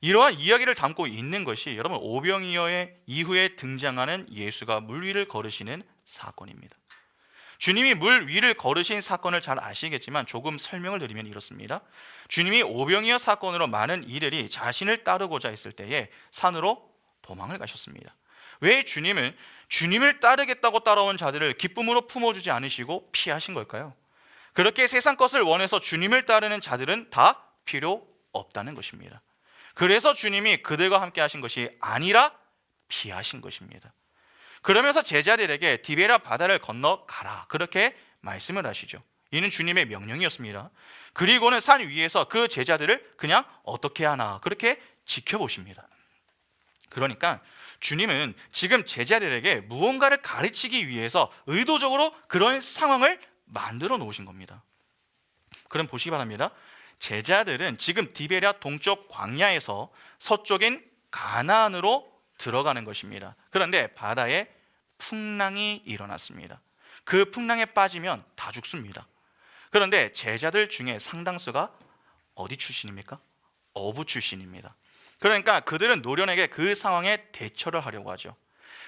이러한 이야기를 담고 있는 것이 여러분 오병이어의 이후에 등장하는 예수가 물 위를 걸으시는 사건입니다. 주님이 물 위를 걸으신 사건을 잘 아시겠지만 조금 설명을 드리면 이렇습니다. 주님이 오병이어 사건으로 많은 이들이 자신을 따르고자 했을 때에 산으로 도망을 가셨습니다. 왜 주님은 주님을 따르겠다고 따라온 자들을 기쁨으로 품어주지 않으시고 피하신 걸까요? 그렇게 세상 것을 원해서 주님을 따르는 자들은 다 필요 없다는 것입니다. 그래서 주님이 그들과 함께 하신 것이 아니라 피하신 것입니다. 그러면서 제자들에게 디베랴 바다를 건너 가라 그렇게 말씀을 하시죠. 이는 주님의 명령이었습니다. 그리고는 산 위에서 그 제자들을 그냥 어떻게 하나 그렇게 지켜보십니다. 그러니까 주님은 지금 제자들에게 무언가를 가르치기 위해서 의도적으로 그런 상황을 만들어 놓으신 겁니다. 그럼 보시기 바랍니다. 제자들은 지금 디베랴 동쪽 광야에서 서쪽인 가나안으로 들어가는 것입니다. 그런데 바다에 풍랑이 일어났습니다. 그 풍랑에 빠지면 다 죽습니다. 그런데 제자들 중에 상당수가 어디 출신입니까? 어부 출신입니다. 그러니까 그들은 노련하게 그 상황에 대처를 하려고 하죠.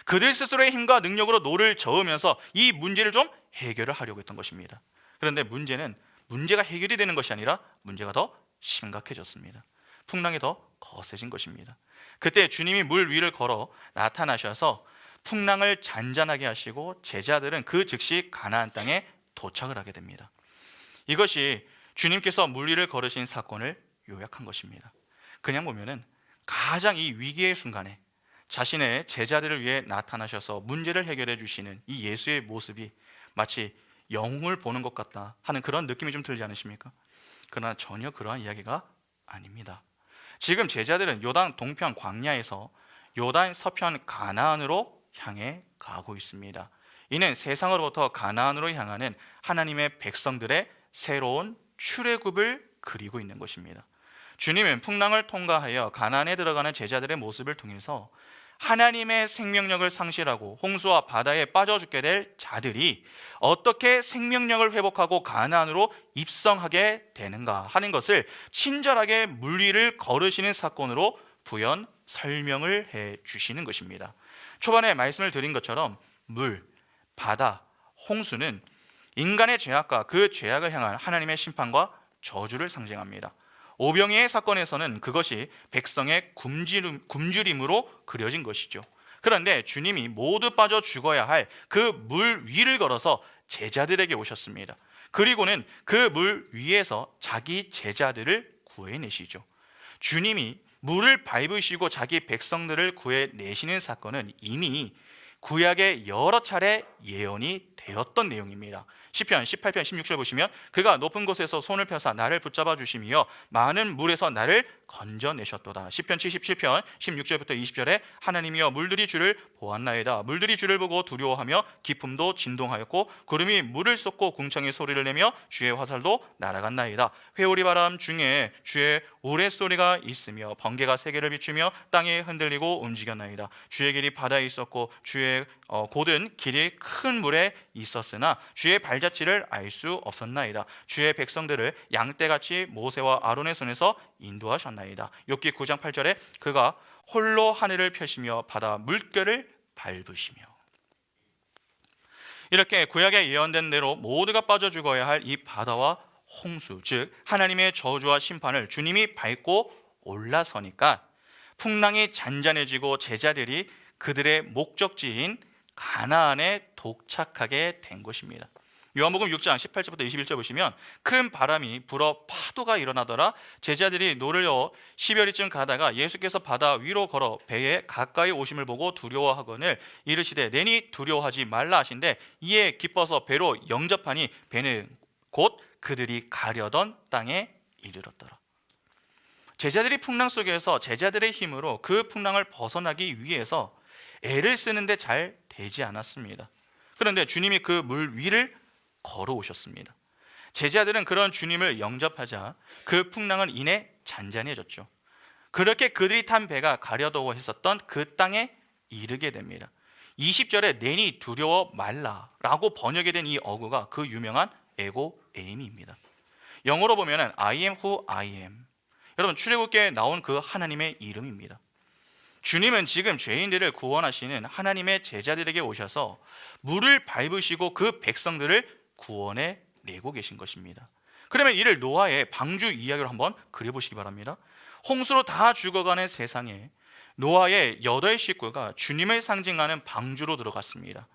그들 스스로의 힘과 능력으로 노를 저으면서 이 문제를 좀 해결을 하려고 했던 것입니다. 그런데 문제가 해결이 되는 것이 아니라 문제가 더 심각해졌습니다. 풍랑이 더 거세진 것입니다. 그때 주님이 물 위를 걸어 나타나셔서 풍랑을 잔잔하게 하시고 제자들은 그 즉시 가나안 땅에 도착을 하게 됩니다. 이것이 주님께서 물 위를 걸으신 사건을 요약한 것입니다. 그냥 보면은 가장 이 위기의 순간에 자신의 제자들을 위해 나타나셔서 문제를 해결해 주시는 이 예수의 모습이 마치 영웅을 보는 것 같다 하는 그런 느낌이 좀 들지 않으십니까? 그러나 전혀 그러한 이야기가 아닙니다. 지금 제자들은 요단 동편 광야에서 요단 서편 가나안으로 향해 가고 있습니다. 이는 세상으로부터 가나안으로 향하는 하나님의 백성들의 새로운 출애굽을 그리고 있는 것입니다. 주님은 풍랑을 통과하여 가나안에 들어가는 제자들의 모습을 통해서 하나님의 생명력을 상실하고 홍수와 바다에 빠져 죽게 될 자들이 어떻게 생명력을 회복하고 가나안으로 입성하게 되는가 하는 것을 친절하게 물 위를 걸으시는 사건으로 부연 설명을 해 주시는 것입니다. 초반에 말씀을 드린 것처럼 물, 바다, 홍수는 인간의 죄악과 그 죄악을 향한 하나님의 심판과 저주를 상징합니다. 오병이의 사건에서는 그것이 백성의 굶주림으로 그려진 것이죠. 그런데 주님이 모두 빠져 죽어야 할 그 물 위를 걸어서 제자들에게 오셨습니다. 그리고는 그 물 위에서 자기 제자들을 구해내시죠. 주님이 물을 밟으시고 자기 백성들을 구해내시는 사건은 이미 구약에 여러 차례 예언이 되었던 내용입니다. 시편 18편 16절 보시면 그가 높은 곳에서 손을 펴사 나를 붙잡아 주시며 많은 물에서 나를 건져내셨도다. 시편 77편 16절부터 20절에 하나님이여 물들이 주를 보았나이다. 물들이 주를 보고 두려워하며 기품도 진동하였고 구름이 물을 쏟고 궁창의 소리를 내며 주의 화살도 날아갔나이다. 회오리 바람 중에 주의 우레소리가 있으며 번개가 세계를 비추며 땅이 흔들리고 움직였나이다. 주의 길이 바다에 있었고 주의 곧은 길이 큰 물에 있었으나 주의 발자취를 알 수 없었나이다. 주의 백성들을 양떼같이 모세와 아론의 손에서 인도하셨나이다. 욥기 9장 8절에 그가 홀로 하늘을 펴시며 바다 물결을 밟으시며. 이렇게 구약에 예언된 대로 모두가 빠져 죽어야 할 이 바다와 홍수, 즉 하나님의 저주와 심판을 주님이 밟고 올라서니까 풍랑이 잔잔해지고 제자들이 그들의 목적지인 가나안에 도착하게 된 것입니다. 요한복음 6장 18절부터 21절 보시면 큰 바람이 불어 파도가 일어나더라. 제자들이 노를여 10여리쯤 가다가 예수께서 바다 위로 걸어 배에 가까이 오심을 보고 두려워하거늘 이르시되 내니 두려워하지 말라 하신대 이에 기뻐서 배로 영접하니 배는 곧 그들이 가려던 땅에 이르렀더라. 제자들이 풍랑 속에서 제자들의 힘으로 그 풍랑을 벗어나기 위해서 애를 쓰는데 잘 되지 않았습니다. 그런데 주님이 그 물 위를 걸어오셨습니다. 제자들은 그런 주님을 영접하자 그 풍랑은 이내 잔잔해졌죠. 그렇게 그들이 탄 배가 가려도고 했었던 그 땅에 이르게 됩니다. 20절에 내니 두려워 말라라고 번역이 된 이 어구가 그 유명한 에고 에임입니다. 영어로 보면 I am who I am. 여러분 출애굽기에 나온 그 하나님의 이름입니다. 주님은 지금 죄인들을 구원하시는 하나님의 제자들에게 오셔서 물을 밟으시고 그 백성들을 구원해 내고 계신 것입니다. 그러면 이를 노아의 방주 이야기로 한번 그려보시기 바랍니다. 홍수로 다 죽어가는 세상에 노아의 8 식구가 주님을 상징하는 방주로 들어갔습니다.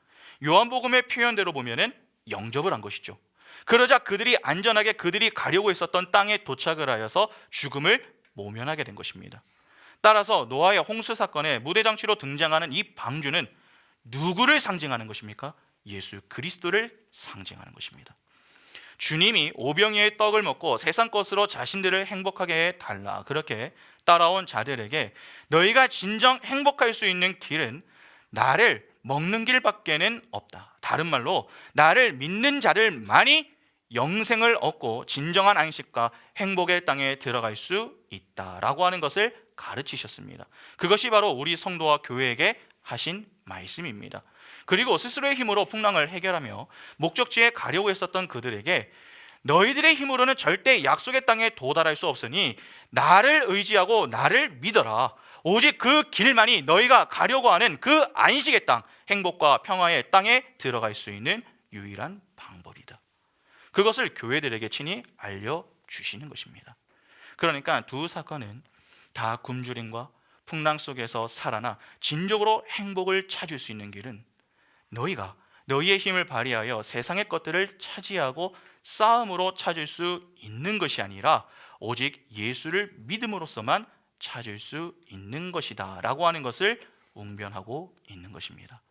요한복음의 표현대로 보면 영접을 한 것이죠. 그러자 그들이 안전하게 그들이 가려고 했었던 땅에 도착을 하여서 죽음을 모면하게 된 것입니다. 따라서 노아의 홍수 사건에 무대장치로 등장하는 이 방주는 누구를 상징하는 것입니까? 예수 그리스도를 상징하는 것입니다. 주님이 오병이의 떡을 먹고 세상 것으로 자신들을 행복하게 해달라 그렇게 따라온 자들에게 너희가 진정 행복할 수 있는 길은 나를 먹는 길밖에는 없다. 다른 말로 나를 믿는 자들만이 영생을 얻고 진정한 안식과 행복의 땅에 들어갈 수 있다라고 하는 것을 가르치셨습니다. 그것이 바로 우리 성도와 교회에게 하신 말씀입니다. 그리고 스스로의 힘으로 풍랑을 해결하며 목적지에 가려고 했었던 그들에게 너희들의 힘으로는 절대 약속의 땅에 도달할 수 없으니 나를 의지하고 나를 믿어라. 오직 그 길만이 너희가 가려고 하는 그 안식의 땅, 행복과 평화의 땅에 들어갈 수 있는 유일한 방법이다. 그것을 교회들에게 친히 알려주시는 것입니다. 그러니까 두 사건은 다 굶주림과 풍랑 속에서 살아나 진정으로 행복을 찾을 수 있는 길은 너희가 너희의 힘을 발휘하여 세상의 것들을 차지하고 싸움으로 찾을 수 있는 것이 아니라 오직 예수를 믿음으로써만 찾을 수 있는 것이다 라고 하는 것을 웅변하고 있는 것입니다.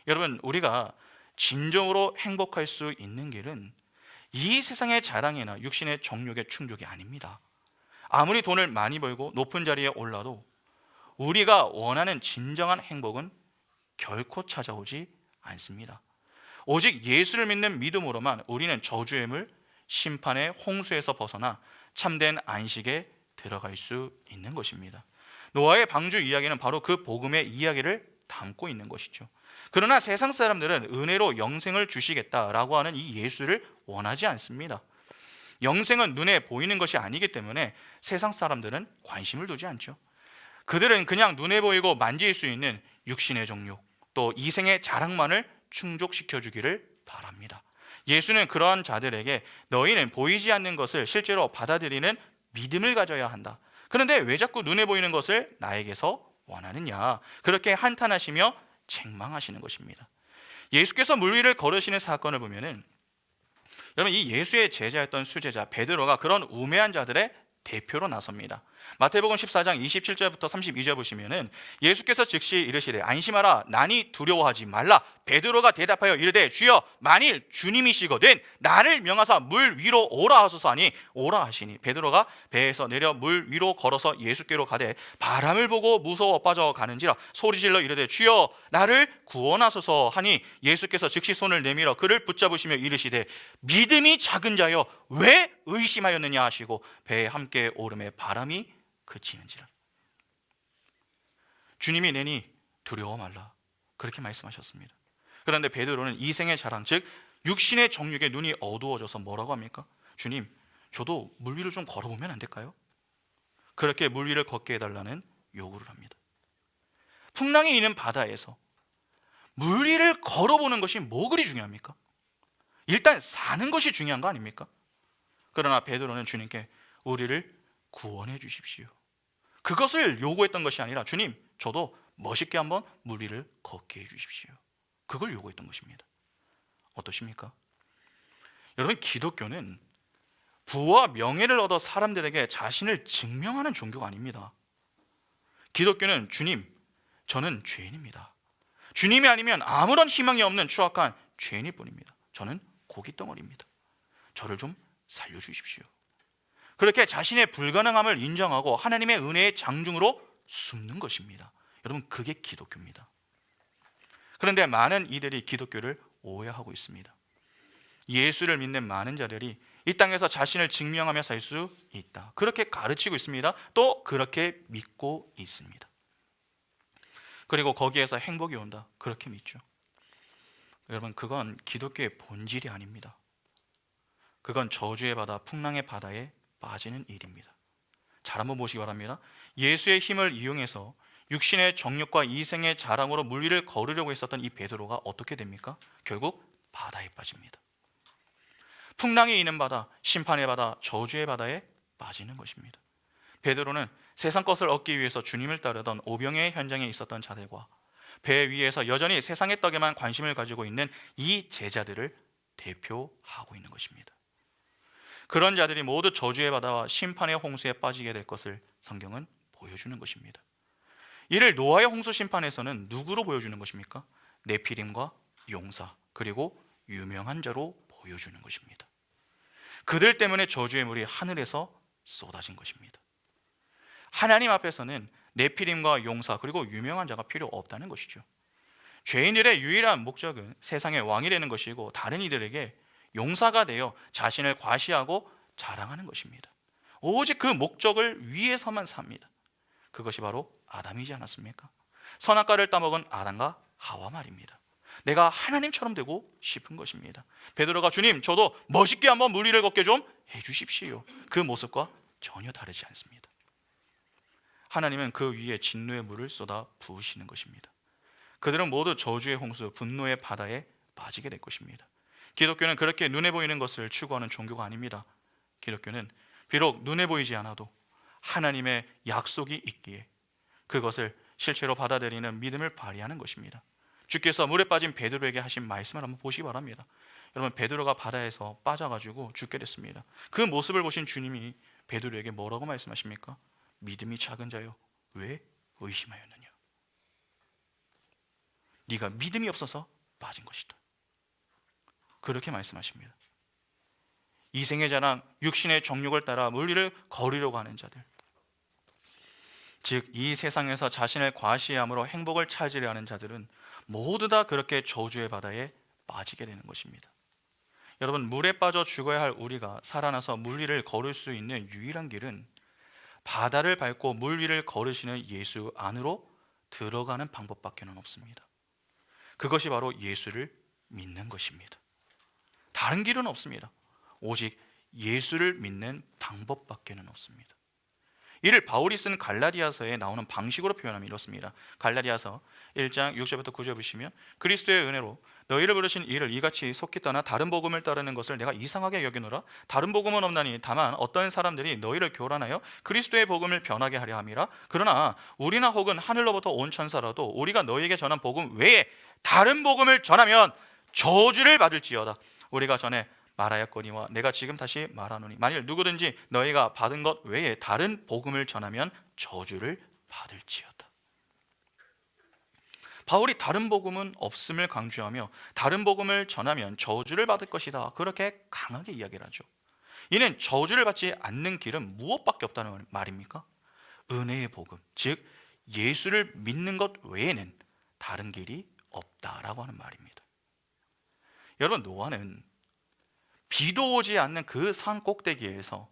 여러분 우리가 진정으로 행복할 수 있는 길은 이 세상의 자랑이나 육신의 정욕의 충족이 아닙니다. 아무리 돈을 많이 벌고 높은 자리에 올라도 우리가 원하는 진정한 행복은 결코 찾아오지 않습니다. 오직 예수를 믿는 믿음으로만 우리는 저주의 물, 심판의 홍수에서 벗어나 참된 안식에 들어갈 수 있는 것입니다. 노아의 방주 이야기는 바로 그 복음의 이야기를 담고 있는 것이죠. 그러나 세상 사람들은 은혜로 영생을 주시겠다라고 하는 이 예수를 원하지 않습니다. 영생은 눈에 보이는 것이 아니기 때문에 세상 사람들은 관심을 두지 않죠. 그들은 그냥 눈에 보이고 만질 수 있는 육신의 정욕, 또 이생의 자랑만을 충족시켜 주기를 바랍니다. 예수는 그러한 자들에게 너희는 보이지 않는 것을 실제로 받아들이는 믿음을 가져야 한다. 그런데 왜 자꾸 눈에 보이는 것을 나에게서 원하느냐? 그렇게 한탄하시며 책망하시는 것입니다. 예수께서 물 위를 걸으시는 사건을 보면은 여러분 이 예수의 제자였던 수제자 베드로가 그런 우매한 자들의 대표로 나섭니다. 마태복음 14장 27절부터 32절 보시면은 예수께서 즉시 이르시되 안심하라 나니 두려워하지 말라. 베드로가 대답하여 이르되 주여 만일 주님이시거든 나를 명하사 물 위로 오라 하소서 하니 오라 하시니 베드로가 배에서 내려 물 위로 걸어서 예수께로 가되 바람을 보고 무서워 빠져가는지라 소리질러 이르되 주여 나를 구원하소서 하니 예수께서 즉시 손을 내밀어 그를 붙잡으시며 이르시되 믿음이 작은 자여 왜 의심하였느냐 하시고 배에 함께 오름에 바람이 그치는지라. 주님이 내니 두려워 말라 그렇게 말씀하셨습니다. 그런데 베드로는 이생의 자랑 즉 육신의 정욕에 눈이 어두워져서 뭐라고 합니까? 주님 저도 물 위를 좀 걸어보면 안 될까요? 그렇게 물 위를 걷게 해달라는 요구를 합니다. 풍랑이 있는 바다에서 물 위를 걸어보는 것이 뭐 그리 중요합니까? 일단 사는 것이 중요한 거 아닙니까? 그러나 베드로는 주님께 우리를 구원해 주십시오 그것을 요구했던 것이 아니라 주님 저도 멋있게 한번 물 위를 걷게 해 주십시오 그걸 요구했던 것입니다. 어떠십니까? 여러분 기독교는 부와 명예를 얻어 사람들에게 자신을 증명하는 종교가 아닙니다. 기독교는 주님 저는 죄인입니다. 주님이 아니면 아무런 희망이 없는 추악한 죄인일 뿐입니다. 저는 고깃덩어리입니다. 저를 좀 살려주십시오. 그렇게 자신의 불가능함을 인정하고 하나님의 은혜의 장중으로 숨는 것입니다. 여러분 그게 기독교입니다. 그런데 많은 이들이 기독교를 오해하고 있습니다. 예수를 믿는 많은 자들이 이 땅에서 자신을 증명하며 살 수 있다 그렇게 가르치고 있습니다. 또 그렇게 믿고 있습니다. 그리고 거기에서 행복이 온다 그렇게 믿죠. 여러분 그건 기독교의 본질이 아닙니다. 그건 저주의 바다 풍랑의 바다에 빠지는 일입니다. 잘 한번 보시기 바랍니다. 예수의 힘을 이용해서 육신의 정욕과 이생의 자랑으로 물 위를 걸으려고 했었던 이 베드로가 어떻게 됩니까? 결국 바다에 빠집니다. 풍랑이 있는 바다, 심판의 바다, 저주의 바다에 빠지는 것입니다. 베드로는 세상 것을 얻기 위해서 주님을 따르던 오병의 현장에 있었던 자들과 배 위에서 여전히 세상의 떡에만 관심을 가지고 있는 이 제자들을 대표하고 있는 것입니다. 그런 자들이 모두 저주의 바다와 심판의 홍수에 빠지게 될 것을 성경은 보여주는 것입니다. 이를 노아의 홍수 심판에서는 누구로 보여주는 것입니까? 네피림과 용사 그리고 유명한 자로 보여주는 것입니다. 그들 때문에 저주의 물이 하늘에서 쏟아진 것입니다. 하나님 앞에서는 네피림과 용사 그리고 유명한 자가 필요 없다는 것이죠. 죄인들의 유일한 목적은 세상의 왕이 되는 것이고 다른 이들에게 용사가 되어 자신을 과시하고 자랑하는 것입니다. 오직 그 목적을 위해서만 삽니다. 그것이 바로 아담이지 않았습니까? 선악과를 따먹은 아담과 하와 말입니다. 내가 하나님처럼 되고 싶은 것입니다. 베드로가 주님 저도 멋있게 한번 물 위를 걷게 좀 해주십시오. 그 모습과 전혀 다르지 않습니다. 하나님은 그 위에 진노의 물을 쏟아 부으시는 것입니다. 그들은 모두 저주의 홍수 분노의 바다에 빠지게 될 것입니다. 기독교는 그렇게 눈에 보이는 것을 추구하는 종교가 아닙니다. 기독교는 비록 눈에 보이지 않아도 하나님의 약속이 있기에 그것을 실제로 받아들이는 믿음을 발휘하는 것입니다. 주께서 물에 빠진 베드로에게 하신 말씀을 한번 보시기 바랍니다. 여러분 베드로가 바다에서 빠져가지고 죽게 됐습니다. 그 모습을 보신 주님이 베드로에게 뭐라고 말씀하십니까? 믿음이 작은 자여 왜 의심하였느냐? 네가 믿음이 없어서 빠진 것이다. 그렇게 말씀하십니다. 이생의 자랑, 육신의 정욕을 따라 물 위를 걸으려고 하는 자들, 즉 이 세상에서 자신을 과시함으로 행복을 찾으려 하는 자들은 모두 다 그렇게 저주의 바다에 빠지게 되는 것입니다. 여러분 물에 빠져 죽어야 할 우리가 살아나서 물 위를 걸을 수 있는 유일한 길은 바다를 밟고 물 위를 걸으시는 예수 안으로 들어가는 방법밖에는 없습니다. 그것이 바로 예수를 믿는 것입니다. 다른 길은 없습니다. 오직 예수를 믿는 방법밖에는 없습니다. 이를 바울이 쓴 갈라디아서에 나오는 방식으로 표현하면 이렇습니다. 갈라디아서 1장 6절부터 9절 보시면 그리스도의 은혜로 너희를 부르신 이를 이같이 속히 떠나 다른 복음을 따르는 것을 내가 이상하게 여기노라. 다른 복음은 없나니 다만 어떤 사람들이 너희를 교란하여 그리스도의 복음을 변하게 하려 함이라. 그러나 우리나 혹은 하늘로부터 온 천사라도 우리가 너희에게 전한 복음 외에 다른 복음을 전하면 저주를 받을지어다. 우리가 전에 말하였거니와 내가 지금 다시 말하노니 만일 누구든지 너희가 받은 것 외에 다른 복음을 전하면 저주를 받을지어다. 바울이 다른 복음은 없음을 강조하며 다른 복음을 전하면 저주를 받을 것이다, 그렇게 강하게 이야기를 하죠. 이는 저주를 받지 않는 길은 무엇밖에 없다는 말입니까? 은혜의 복음, 즉 예수를 믿는 것 외에는 다른 길이 없다라고 하는 말입니다. 여러분, 노아는 비도 오지 않는 그 산 꼭대기에서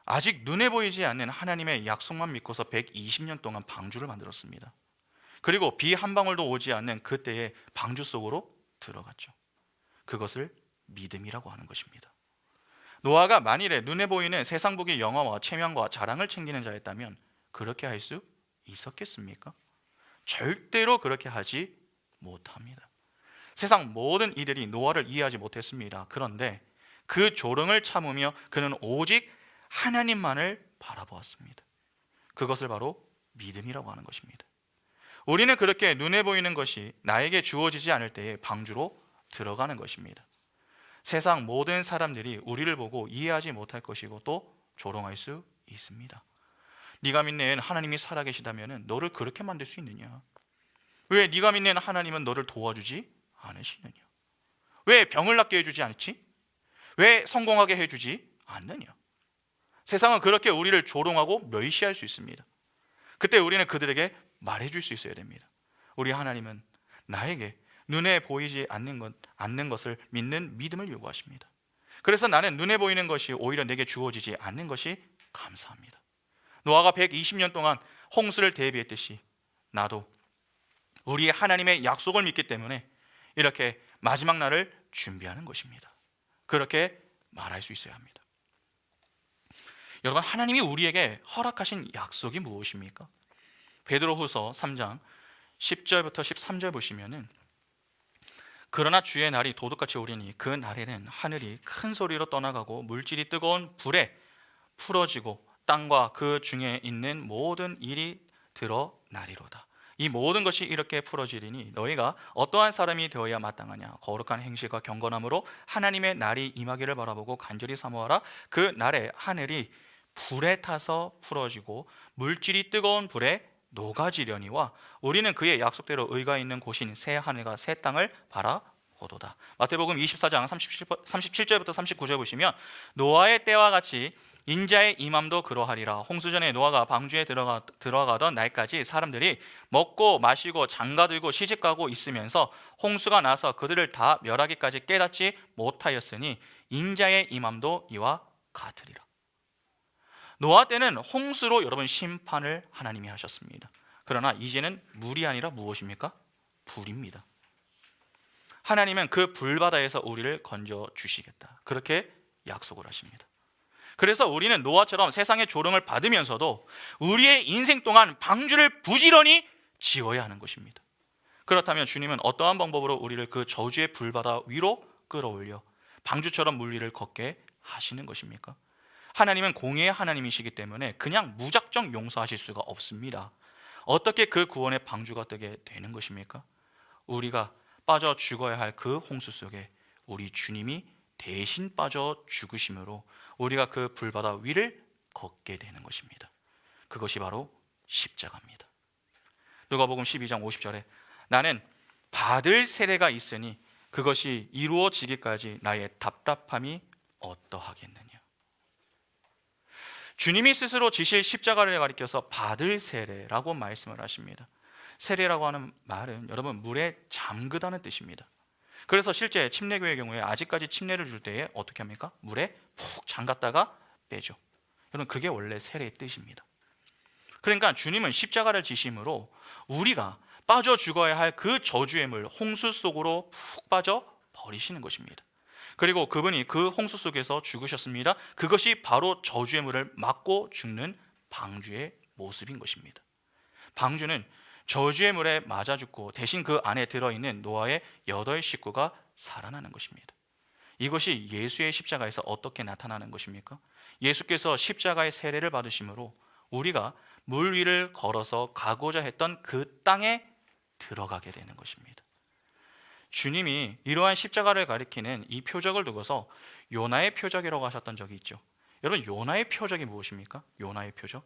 아직 눈에 보이지 않는 하나님의 약속만 믿고서 120년 동안 방주를 만들었습니다. 그리고 비 한 방울도 오지 않는 그때의 방주 속으로 들어갔죠. 그것을 믿음이라고 하는 것입니다. 노아가 만일에 눈에 보이는 세상 복의 영화와 체면과 자랑을 챙기는 자였다면 그렇게 할 수 있었겠습니까? 절대로 그렇게 하지 못합니다. 세상 모든 이들이 노아를 이해하지 못했습니다. 그런데 그 조롱을 참으며 그는 오직 하나님만을 바라보았습니다. 그것을 바로 믿음이라고 하는 것입니다. 우리는 그렇게 눈에 보이는 것이 나에게 주어지지 않을 때에 방주로 들어가는 것입니다. 세상 모든 사람들이 우리를 보고 이해하지 못할 것이고 또 조롱할 수 있습니다. 네가 믿는 하나님이 살아계시다면 너를 그렇게 만들 수 있느냐? 왜 네가 믿는 하나님은 너를 도와주지 않으시느냐? 왜 병을 낫게 해주지 않지? 왜 성공하게 해주지 않느냐? 세상은 그렇게 우리를 조롱하고 멸시할 수 있습니다. 그때 우리는 그들에게 말해줄 수 있어야 됩니다. 우리 하나님은 나에게 눈에 보이지 않는 것을 믿는 믿음을 요구하십니다. 그래서 나는 눈에 보이는 것이 오히려 내게 주어지지 않는 것이 감사합니다. 노아가 120년 동안 홍수를 대비했듯이 나도 우리 하나님의 약속을 믿기 때문에 이렇게 마지막 날을 준비하는 것입니다. 그렇게 말할 수 있어야 합니다. 여러분, 하나님이 우리에게 허락하신 약속이 무엇입니까? 베드로후서 3장 10절부터 13절 보시면은 그러나 주의 날이 도둑같이 오리니 그 날에는 하늘이 큰 소리로 떠나가고 물질이 뜨거운 불에 풀어지고 땅과 그 중에 있는 모든 일이 드러나리로다. 이 모든 것이 이렇게 풀어지리니 너희가 어떠한 사람이 되어야 마땅하냐? 거룩한 행실과 경건함으로 하나님의 날이 임하기를 바라보고 간절히 사모하라. 그 날에 하늘이 불에 타서 풀어지고 물질이 뜨거운 불에 녹아지려니와 우리는 그의 약속대로 의가 있는 곳인 새 하늘과 새 땅을 바라보도다. 마태복음 24장 37절부터 39절 보시면 노아의 때와 같이 인자의 임함도 그러하리라. 홍수전에 노아가 방주에 들어가던 날까지 사람들이 먹고 마시고 장가들고 시집가고 있으면서 홍수가 나서 그들을 다 멸하기까지 깨닫지 못하였으니 인자의 임함도 이와 같으리라. 노아 때는 홍수로 여러분 심판을 하나님이 하셨습니다. 그러나 이제는 물이 아니라 무엇입니까? 불입니다. 하나님은 그 불바다에서 우리를 건져 주시겠다, 그렇게 약속을 하십니다. 그래서 우리는 노아처럼 세상의 조롱을 받으면서도 우리의 인생 동안 방주를 부지런히 지어야 하는 것입니다. 그렇다면 주님은 어떠한 방법으로 우리를 그 저주의 불바다 위로 끌어올려 방주처럼 물리를 걷게 하시는 것입니까? 하나님은 공의의 하나님이시기 때문에 그냥 무작정 용서하실 수가 없습니다. 어떻게 그 구원의 방주가 뜨게 되는 것입니까? 우리가 빠져 죽어야 할 그 홍수 속에 우리 주님이 대신 빠져 죽으심으로 우리가 그 불바다 위를 걷게 되는 것입니다. 그것이 바로 십자가입니다. 누가복음 12장 50절에 나는 받을 세례가 있으니 그것이 이루어지기까지 나의 답답함이 어떠하겠느냐. 주님이 스스로 지실 십자가를 가리켜서 받을 세례라고 말씀을 하십니다. 세례라고 하는 말은 여러분 물에 잠그다는 뜻입니다. 그래서 실제 침례교의 경우에 아직까지 침례를 줄 때에 어떻게 합니까? 물에 푹 잠갔다가 빼죠. 여러분 그게 원래 세례의 뜻입니다. 그러니까 주님은 십자가를 지심으로 우리가 빠져 죽어야 할 그 저주의 물 홍수 속으로 푹 빠져 버리시는 것입니다. 그리고 그분이 그 홍수 속에서 죽으셨습니다. 그것이 바로 저주의 물을 맞고 죽는 방주의 모습인 것입니다. 방주는 저주의 물에 맞아 죽고 대신 그 안에 들어있는 노아의 8 식구가 살아나는 것입니다. 이것이 예수의 십자가에서 어떻게 나타나는 것입니까? 예수께서 십자가의 세례를 받으심으로 우리가 물 위를 걸어서 가고자 했던 그 땅에 들어가게 되는 것입니다. 주님이 이러한 십자가를 가리키는 이 표적을 두고서 요나의 표적이라고 하셨던 적이 있죠. 여러분, 요나의 표적이 무엇입니까? 요나의 표적?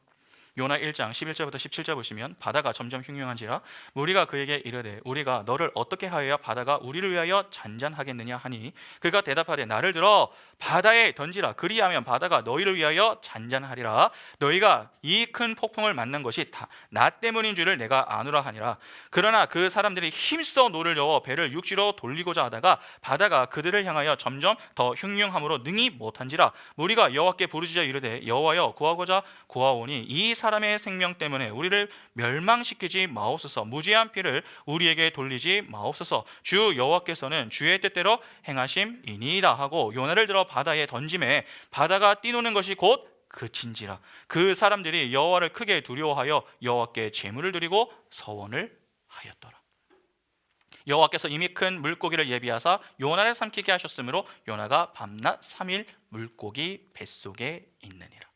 요나 1장 11절부터 17절 보시면 바다가 점점 흉흉한지라 무리가 그에게 이르되 우리가 너를 어떻게 하여야 바다가 우리를 위하여 잔잔하겠느냐 하니 그가 대답하되 나를 들어 바다에 던지라. 그리하면 바다가 너희를 위하여 잔잔하리라. 너희가 이 큰 폭풍을 맞는 것이 다 나 때문인 줄을 내가 아노라 하니라. 그러나 그 사람들이 힘써 노를 저어 배를 육지로 돌리고자 하다가 바다가 그들을 향하여 점점 더 흉흉함으로 능히 못한지라. 무리가 여호와께 부르짖어 이르되 여호와여 구하고자 구하오니 이 사람의 생명 때문에 우리를 멸망시키지 마옵소서. 무지한 피를 우리에게 돌리지 마옵소서. 주 여호와께서는 주의 뜻대로 행하심이니이다 하고 요나를 들어 바다에 던짐에 바다가 뛰노는 것이 곧 그친지라. 그 사람들이 여호와를 크게 두려워하여 여호와께 제물을 드리고 서원을 하였더라. 여호와께서 이미 큰 물고기를 예비하사 요나를 삼키게 하셨으므로 요나가 밤낮 3일 물고기 뱃속에 있느니라.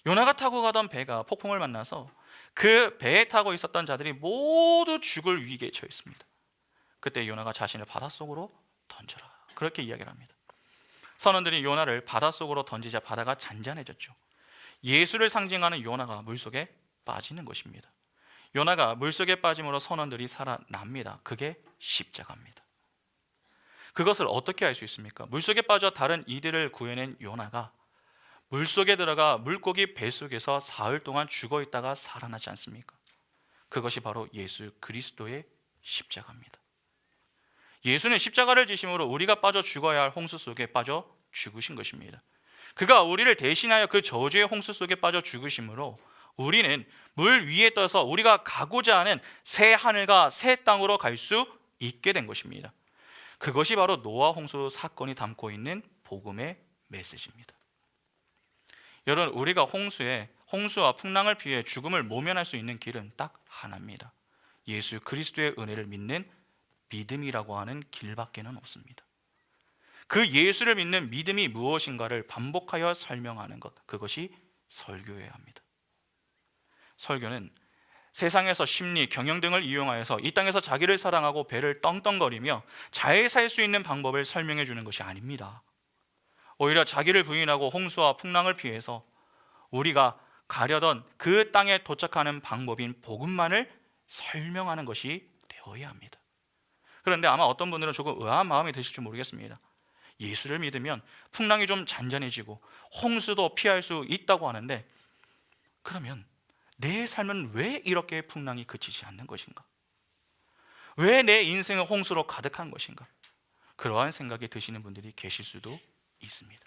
요나가 타고 가던 배가 폭풍을 만나서 그 배에 타고 있었던 자들이 모두 죽을 위기에 처했습니다. 그때 요나가 자신을 바닷속으로 던져라, 그렇게 이야기를 합니다. 선원들이 요나를 바닷속으로 던지자 바다가 잔잔해졌죠. 예수를 상징하는 요나가 물속에 빠지는 것입니다. 요나가 물속에 빠짐으로 선원들이 살아납니다. 그게 십자가입니다. 그것을 어떻게 알 수 있습니까? 물속에 빠져 다른 이들을 구해낸 요나가 물속에 들어가 물고기 뱃속에서 사흘 동안 죽어 있다가 살아나지 않습니까? 그것이 바로 예수 그리스도의 십자가입니다. 예수는 십자가를 지심으로 우리가 빠져 죽어야 할 홍수 속에 빠져 죽으신 것입니다. 그가 우리를 대신하여 그 저주의 홍수 속에 빠져 죽으심으로 우리는 물 위에 떠서 우리가 가고자 하는 새 하늘과 새 땅으로 갈 수 있게 된 것입니다. 그것이 바로 노아 홍수 사건이 담고 있는 복음의 메시지입니다. 여러분, 우리가 홍수와 풍랑을 피해 죽음을 모면할 수 있는 길은 딱 하나입니다. 예수 그리스도의 은혜를 믿는 믿음이라고 하는 길밖에는 없습니다. 그 예수를 믿는 믿음이 무엇인가를 반복하여 설명하는 것, 그것이 설교여야 합니다. 설교는 세상에서 심리, 경영 등을 이용하여서 이 땅에서 자기를 사랑하고 배를 떵떵거리며 잘 살 수 있는 방법을 설명해 주는 것이 아닙니다. 오히려 자기를 부인하고 홍수와 풍랑을 피해서 우리가 가려던 그 땅에 도착하는 방법인 복음만을 설명하는 것이 되어야 합니다. 그런데 아마 어떤 분들은 조금 의아한 마음이 드실지 모르겠습니다. 예수를 믿으면 풍랑이 좀 잔잔해지고 홍수도 피할 수 있다고 하는데, 그러면 내 삶은 왜 이렇게 풍랑이 그치지 않는 것인가? 왜 내 인생은 홍수로 가득한 것인가? 그러한 생각이 드시는 분들이 계실 수도 있습니다.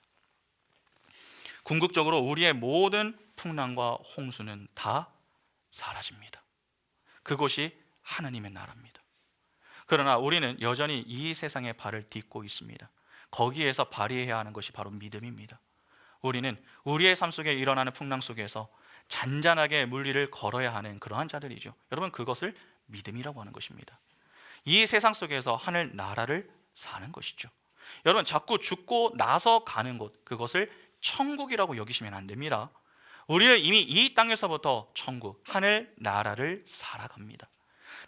궁극적으로 우리의 모든 풍랑과 홍수는 다 사라집니다. 그것이 하나님의 나라입니다. 그러나 우리는 여전히 이 세상에 발을 딛고 있습니다. 거기에서 발휘해야 하는 것이 바로 믿음입니다. 우리는 우리의 삶 속에 일어나는 풍랑 속에서 잔잔하게 물리를 걸어야 하는 그러한 자들이죠. 여러분, 그것을 믿음이라고 하는 것입니다. 이 세상 속에서 하늘 나라를 사는 것이죠. 여러분, 자꾸 죽고 나서 가는 곳, 그것을 천국이라고 여기시면 안 됩니다. 우리는 이미 이 땅에서부터 천국, 하늘 나라를 살아갑니다.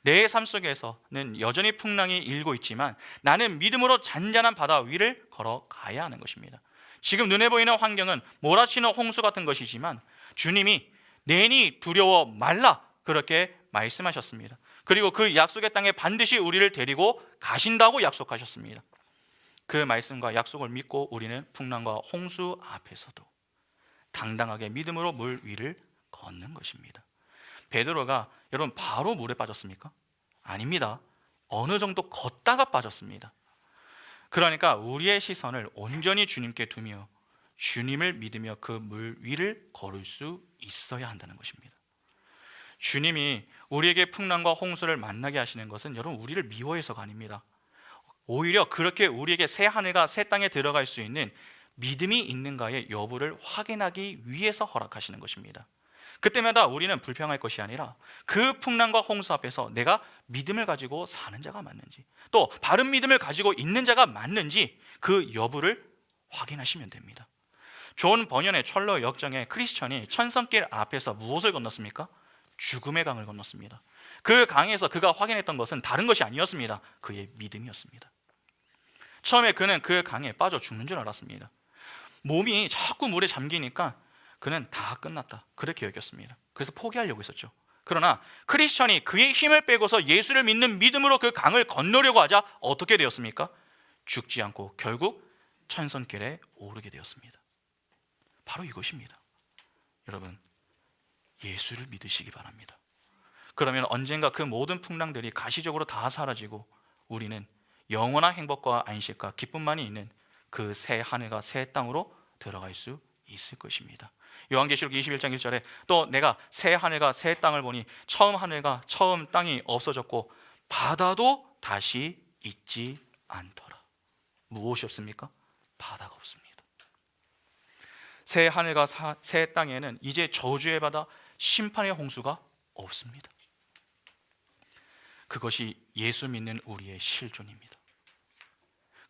내 삶 속에서는 여전히 풍랑이 일고 있지만 나는 믿음으로 잔잔한 바다 위를 걸어가야 하는 것입니다. 지금 눈에 보이는 환경은 몰아치는 홍수 같은 것이지만 주님이 내니 두려워 말라, 그렇게 말씀하셨습니다. 그리고 그 약속의 땅에 반드시 우리를 데리고 가신다고 약속하셨습니다. 그 말씀과 약속을 믿고 우리는 풍랑과 홍수 앞에서도 당당하게 믿음으로 물 위를 걷는 것입니다. 베드로가 여러분 바로 물에 빠졌습니까? 아닙니다. 어느 정도 걷다가 빠졌습니다. 그러니까 우리의 시선을 온전히 주님께 두며 주님을 믿으며 그 물 위를 걸을 수 있어야 한다는 것입니다. 주님이 우리에게 풍랑과 홍수를 만나게 하시는 것은 여러분 우리를 미워해서가 아닙니다. 오히려 그렇게 우리에게 새 하늘과 새 땅에 들어갈 수 있는 믿음이 있는가의 여부를 확인하기 위해서 허락하시는 것입니다. 그때마다 우리는 불평할 것이 아니라 그 풍랑과 홍수 앞에서 내가 믿음을 가지고 사는 자가 맞는지, 또 바른 믿음을 가지고 있는 자가 맞는지 그 여부를 확인하시면 됩니다. 존 버년의 철로 역정의 크리스천이 천성길 앞에서 무엇을 건넜습니까? 죽음의 강을 건넜습니다. 그 강에서 그가 확인했던 것은 다른 것이 아니었습니다. 그의 믿음이었습니다. 처음에 그는 그 강에 빠져 죽는 줄 알았습니다. 몸이 자꾸 물에 잠기니까 그는 다 끝났다, 그렇게 여겼습니다. 그래서 포기하려고 했었죠. 그러나 크리스천이 그의 힘을 빼고서 예수를 믿는 믿음으로 그 강을 건너려고 하자 어떻게 되었습니까? 죽지 않고 결국 천선길에 오르게 되었습니다. 바로 이것입니다. 여러분, 예수를 믿으시기 바랍니다. 그러면 언젠가 그 모든 풍랑들이 가시적으로 다 사라지고 우리는 영원한 행복과 안식과 기쁨만이 있는 그 새 하늘과 새 땅으로 들어갈 수 있을 것입니다. 요한계시록 21장 1절에 또 내가 새 하늘과 새 땅을 보니 처음 하늘과 처음 땅이 없어졌고 바다도 다시 있지 않더라. 무엇이 없습니까? 바다가 없습니다. 새 하늘과 새 땅에는 이제 저주의 바다, 심판의 홍수가 없습니다. 그것이 예수 믿는 우리의 실존입니다.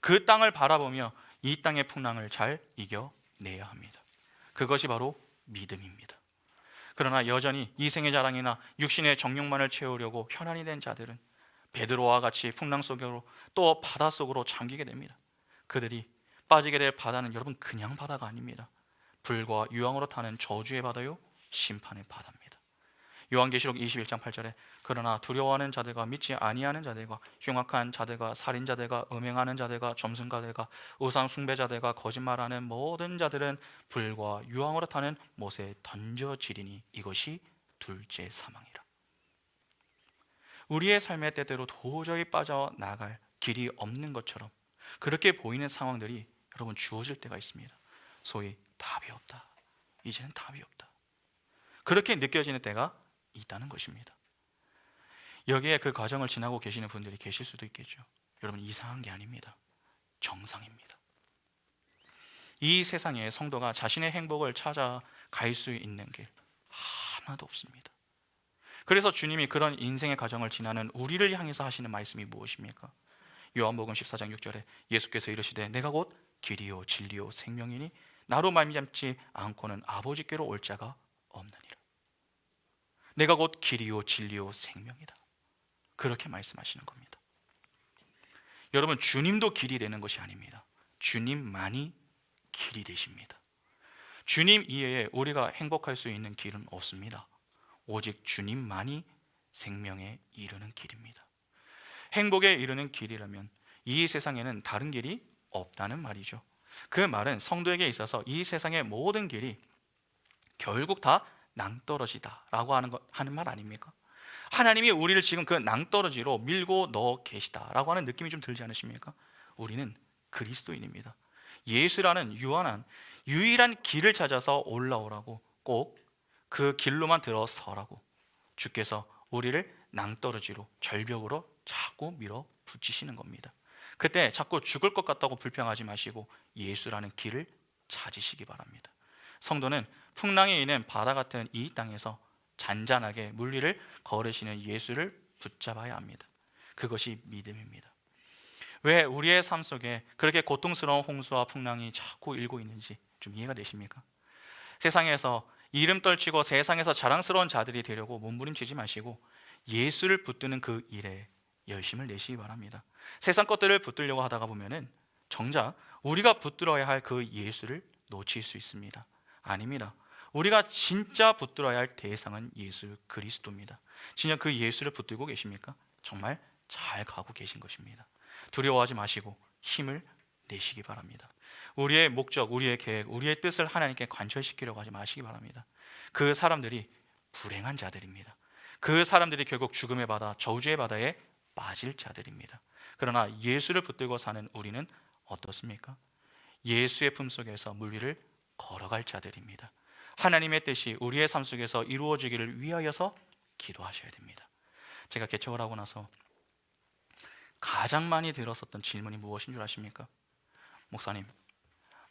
그 땅을 바라보며 이 땅의 풍랑을 잘 이겨내야 합니다. 그것이 바로 믿음입니다. 그러나 여전히 이생의 자랑이나 육신의 정욕만을 채우려고 혈안이 된 자들은 베드로와 같이 풍랑 속으로 또 바다 속으로 잠기게 됩니다. 그들이 빠지게 될 바다는 여러분 그냥 바다가 아닙니다. 불과 유황으로 타는 저주의 바다요, 심판의 바다입니다. 요한계시록 21장 8절에 그러나 두려워하는 자들과 믿지 아니하는 자들과 흉악한 자들과 살인자들과 음행하는 자들과 점순가들과 우상 숭배자들과 거짓말하는 모든 자들은 불과 유황으로 타는 못에 던져지리니 이것이 둘째 사망이라. 우리의 삶의 때대로 도저히 빠져나갈 길이 없는 것처럼 그렇게 보이는 상황들이 여러분 주어질 때가 있습니다. 소위 답이 없다, 이제는 답이 없다, 그렇게 느껴지는 때가 있다는 것입니다. 여기에 그 과정을 지나고 계시는 분들이 계실 수도 있겠죠. 여러분, 이상한 게 아닙니다. 정상입니다. 이 세상에 성도가 자신의 행복을 찾아갈 수 있는 길 하나도 없습니다. 그래서 주님이 그런 인생의 과정을 지나는 우리를 향해서 하시는 말씀이 무엇입니까? 요한복음 14장 6절에 예수께서 이르시되 내가 곧 길이요 진리요 생명이니 나로 말미암지 않고는 아버지께로 올 자가 없느니라. 내가 곧 길이요 진리요 생명이다, 그렇게 말씀하시는 겁니다. 여러분, 주님도 길이 되는 것이 아닙니다. 주님만이 길이 되십니다. 주님 이외에 우리가 행복할 수 있는 길은 없습니다. 오직 주님만이 생명에 이르는 길입니다. 행복에 이르는 길이라면 이 세상에는 다른 길이 없다는 말이죠. 그 말은 성도에게 있어서 이 세상의 모든 길이 결국 다 낭떠러지다라고 하는 말 아닙니까? 하나님이 우리를 지금 그 낭떠러지로 밀고 넣어 계시다라고 하는 느낌이 좀 들지 않으십니까? 우리는 그리스도인입니다. 예수라는 유일한 길을 찾아서 올라오라고, 꼭 그 길로만 들어서라고 주께서 우리를 낭떠러지로, 절벽으로 자꾸 밀어 붙이시는 겁니다. 그때 자꾸 죽을 것 같다고 불평하지 마시고 예수라는 길을 찾으시기 바랍니다. 성도는 풍랑이 있는 바다 같은 이 땅에서 잔잔하게 물리를 걸으시는 예수를 붙잡아야 합니다. 그것이 믿음입니다. 왜 우리의 삶 속에 그렇게 고통스러운 홍수와 풍랑이 자꾸 일고 있는지 좀 이해가 되십니까? 세상에서 이름 떨치고 세상에서 자랑스러운 자들이 되려고 몸부림치지 마시고 예수를 붙드는 그 일에 열심을 내시기 바랍니다. 세상 것들을 붙들려고 하다가 보면은 정작 우리가 붙들어야 할 그 예수를 놓칠 수 있습니다. 아닙니다. 우리가 진짜 붙들어야 할 대상은 예수 그리스도입니다. 진짜 그 예수를 붙들고 계십니까? 정말 잘 가고 계신 것입니다. 두려워하지 마시고 힘을 내시기 바랍니다. 우리의 목적, 우리의 계획, 우리의 뜻을 하나님께 관철시키려고 하지 마시기 바랍니다. 그 사람들이 불행한 자들입니다. 그 사람들이 결국 죽음의 바다, 저주의 바다에 빠질 자들입니다. 그러나 예수를 붙들고 사는 우리는 어떻습니까? 예수의 품속에서 물리를 걸어갈 자들입니다. 하나님의 뜻이 우리의 삶 속에서 이루어지기를 위하여서 기도하셔야 됩니다. 제가 개척을 하고 나서 가장 많이 들었었던 질문이 무엇인 줄 아십니까?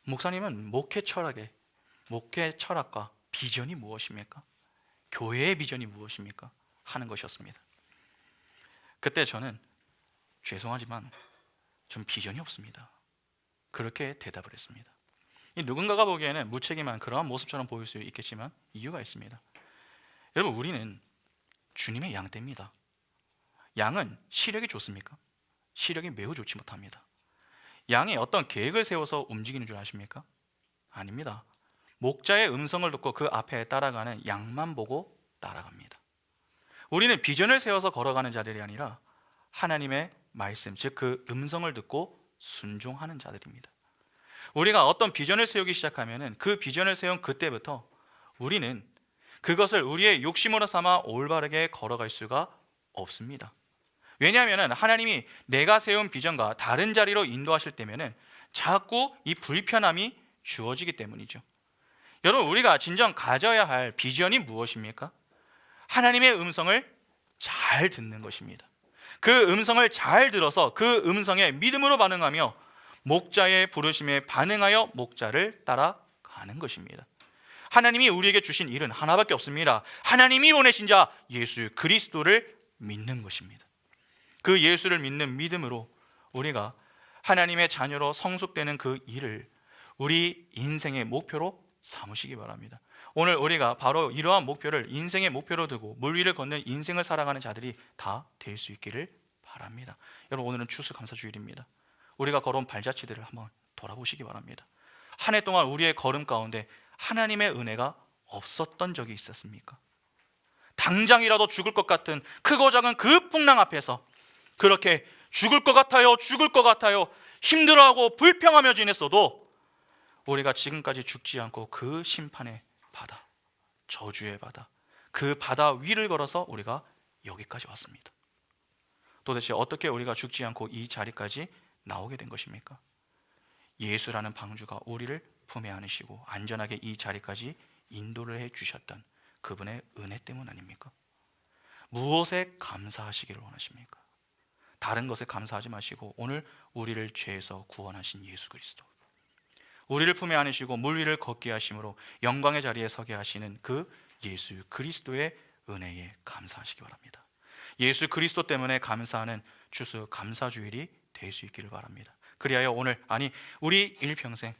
목사님은 목회 철학과 비전이 무엇입니까? 교회의 비전이 무엇입니까? 하는 것이었습니다. 그때 저는 죄송하지만 전 비전이 없습니다, 그렇게 대답을 했습니다. 누군가가 보기에는 무책임한 그러한 모습처럼 보일 수 있겠지만 이유가 있습니다. 여러분, 우리는 주님의 양떼입니다. 양은 시력이 좋습니까? 시력이 매우 좋지 못합니다. 양이 어떤 계획을 세워서 움직이는 줄 아십니까? 아닙니다. 목자의 음성을 듣고 그 앞에 따라가는 양만 보고 따라갑니다. 우리는 비전을 세워서 걸어가는 자들이 아니라 하나님의 말씀, 즉 그 음성을 듣고 순종하는 자들입니다. 우리가 어떤 비전을 세우기 시작하면 그 비전을 세운 그때부터 우리는 그것을 우리의 욕심으로 삼아 올바르게 걸어갈 수가 없습니다. 왜냐하면 하나님이 내가 세운 비전과 다른 자리로 인도하실 때면 자꾸 이 불편함이 주어지기 때문이죠. 여러분, 우리가 진정 가져야 할 비전이 무엇입니까? 하나님의 음성을 잘 듣는 것입니다. 그 음성을 잘 들어서 그 음성에 믿음으로 반응하며 목자의 부르심에 반응하여 목자를 따라가는 것입니다. 하나님이 우리에게 주신 일은 하나밖에 없습니다. 하나님이 보내신 자 예수 그리스도를 믿는 것입니다. 그 예수를 믿는 믿음으로 우리가 하나님의 자녀로 성숙되는 그 일을 우리 인생의 목표로 삼으시기 바랍니다. 오늘 우리가 바로 이러한 목표를 인생의 목표로 두고 물 위를 걷는 인생을 살아가는 자들이 다 될 수 있기를 바랍니다. 여러분, 오늘은 추수감사주일입니다. 우리가 걸어온 발자취들을 한번 돌아보시기 바랍니다. 한 해 동안 우리의 걸음 가운데 하나님의 은혜가 없었던 적이 있었습니까? 당장이라도 죽을 것 같은 크고 작은 그 풍랑 앞에서 그렇게 죽을 것 같아요, 죽을 것 같아요 힘들어하고 불평하며 지냈어도 우리가 지금까지 죽지 않고 그 심판의 바다, 저주의 바다, 그 바다 위를 걸어서 우리가 여기까지 왔습니다. 도대체 어떻게 우리가 죽지 않고 이 자리까지 나오게 된 것입니까? 예수라는 방주가 우리를 품에 안으시고 안전하게 이 자리까지 인도를 해 주셨던 그분의 은혜 때문 아닙니까? 무엇에 감사하시기를 원하십니까? 다른 것에 감사하지 마시고 오늘 우리를 죄에서 구원하신 예수 그리스도, 우리를 품에 안으시고 물 위를 걷게 하심으로 영광의 자리에 서게 하시는 그 예수 그리스도의 은혜에 감사하시기 바랍니다. 예수 그리스도 때문에 감사하는 추수 감사주일이 될 수 있기를 바랍니다. 그리하여 오늘, 아니 우리 일평생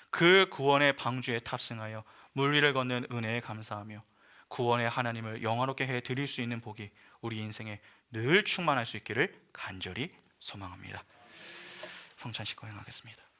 그 구원의 방주에 탑승하여 물 위를 걷는 은혜에 감사하며 구원의 하나님을 영화롭게 해 드릴 수 있는 복이 우리 인생에 늘 충만할 수 있기를 간절히 소망합니다. 성찬식 거행하겠습니다.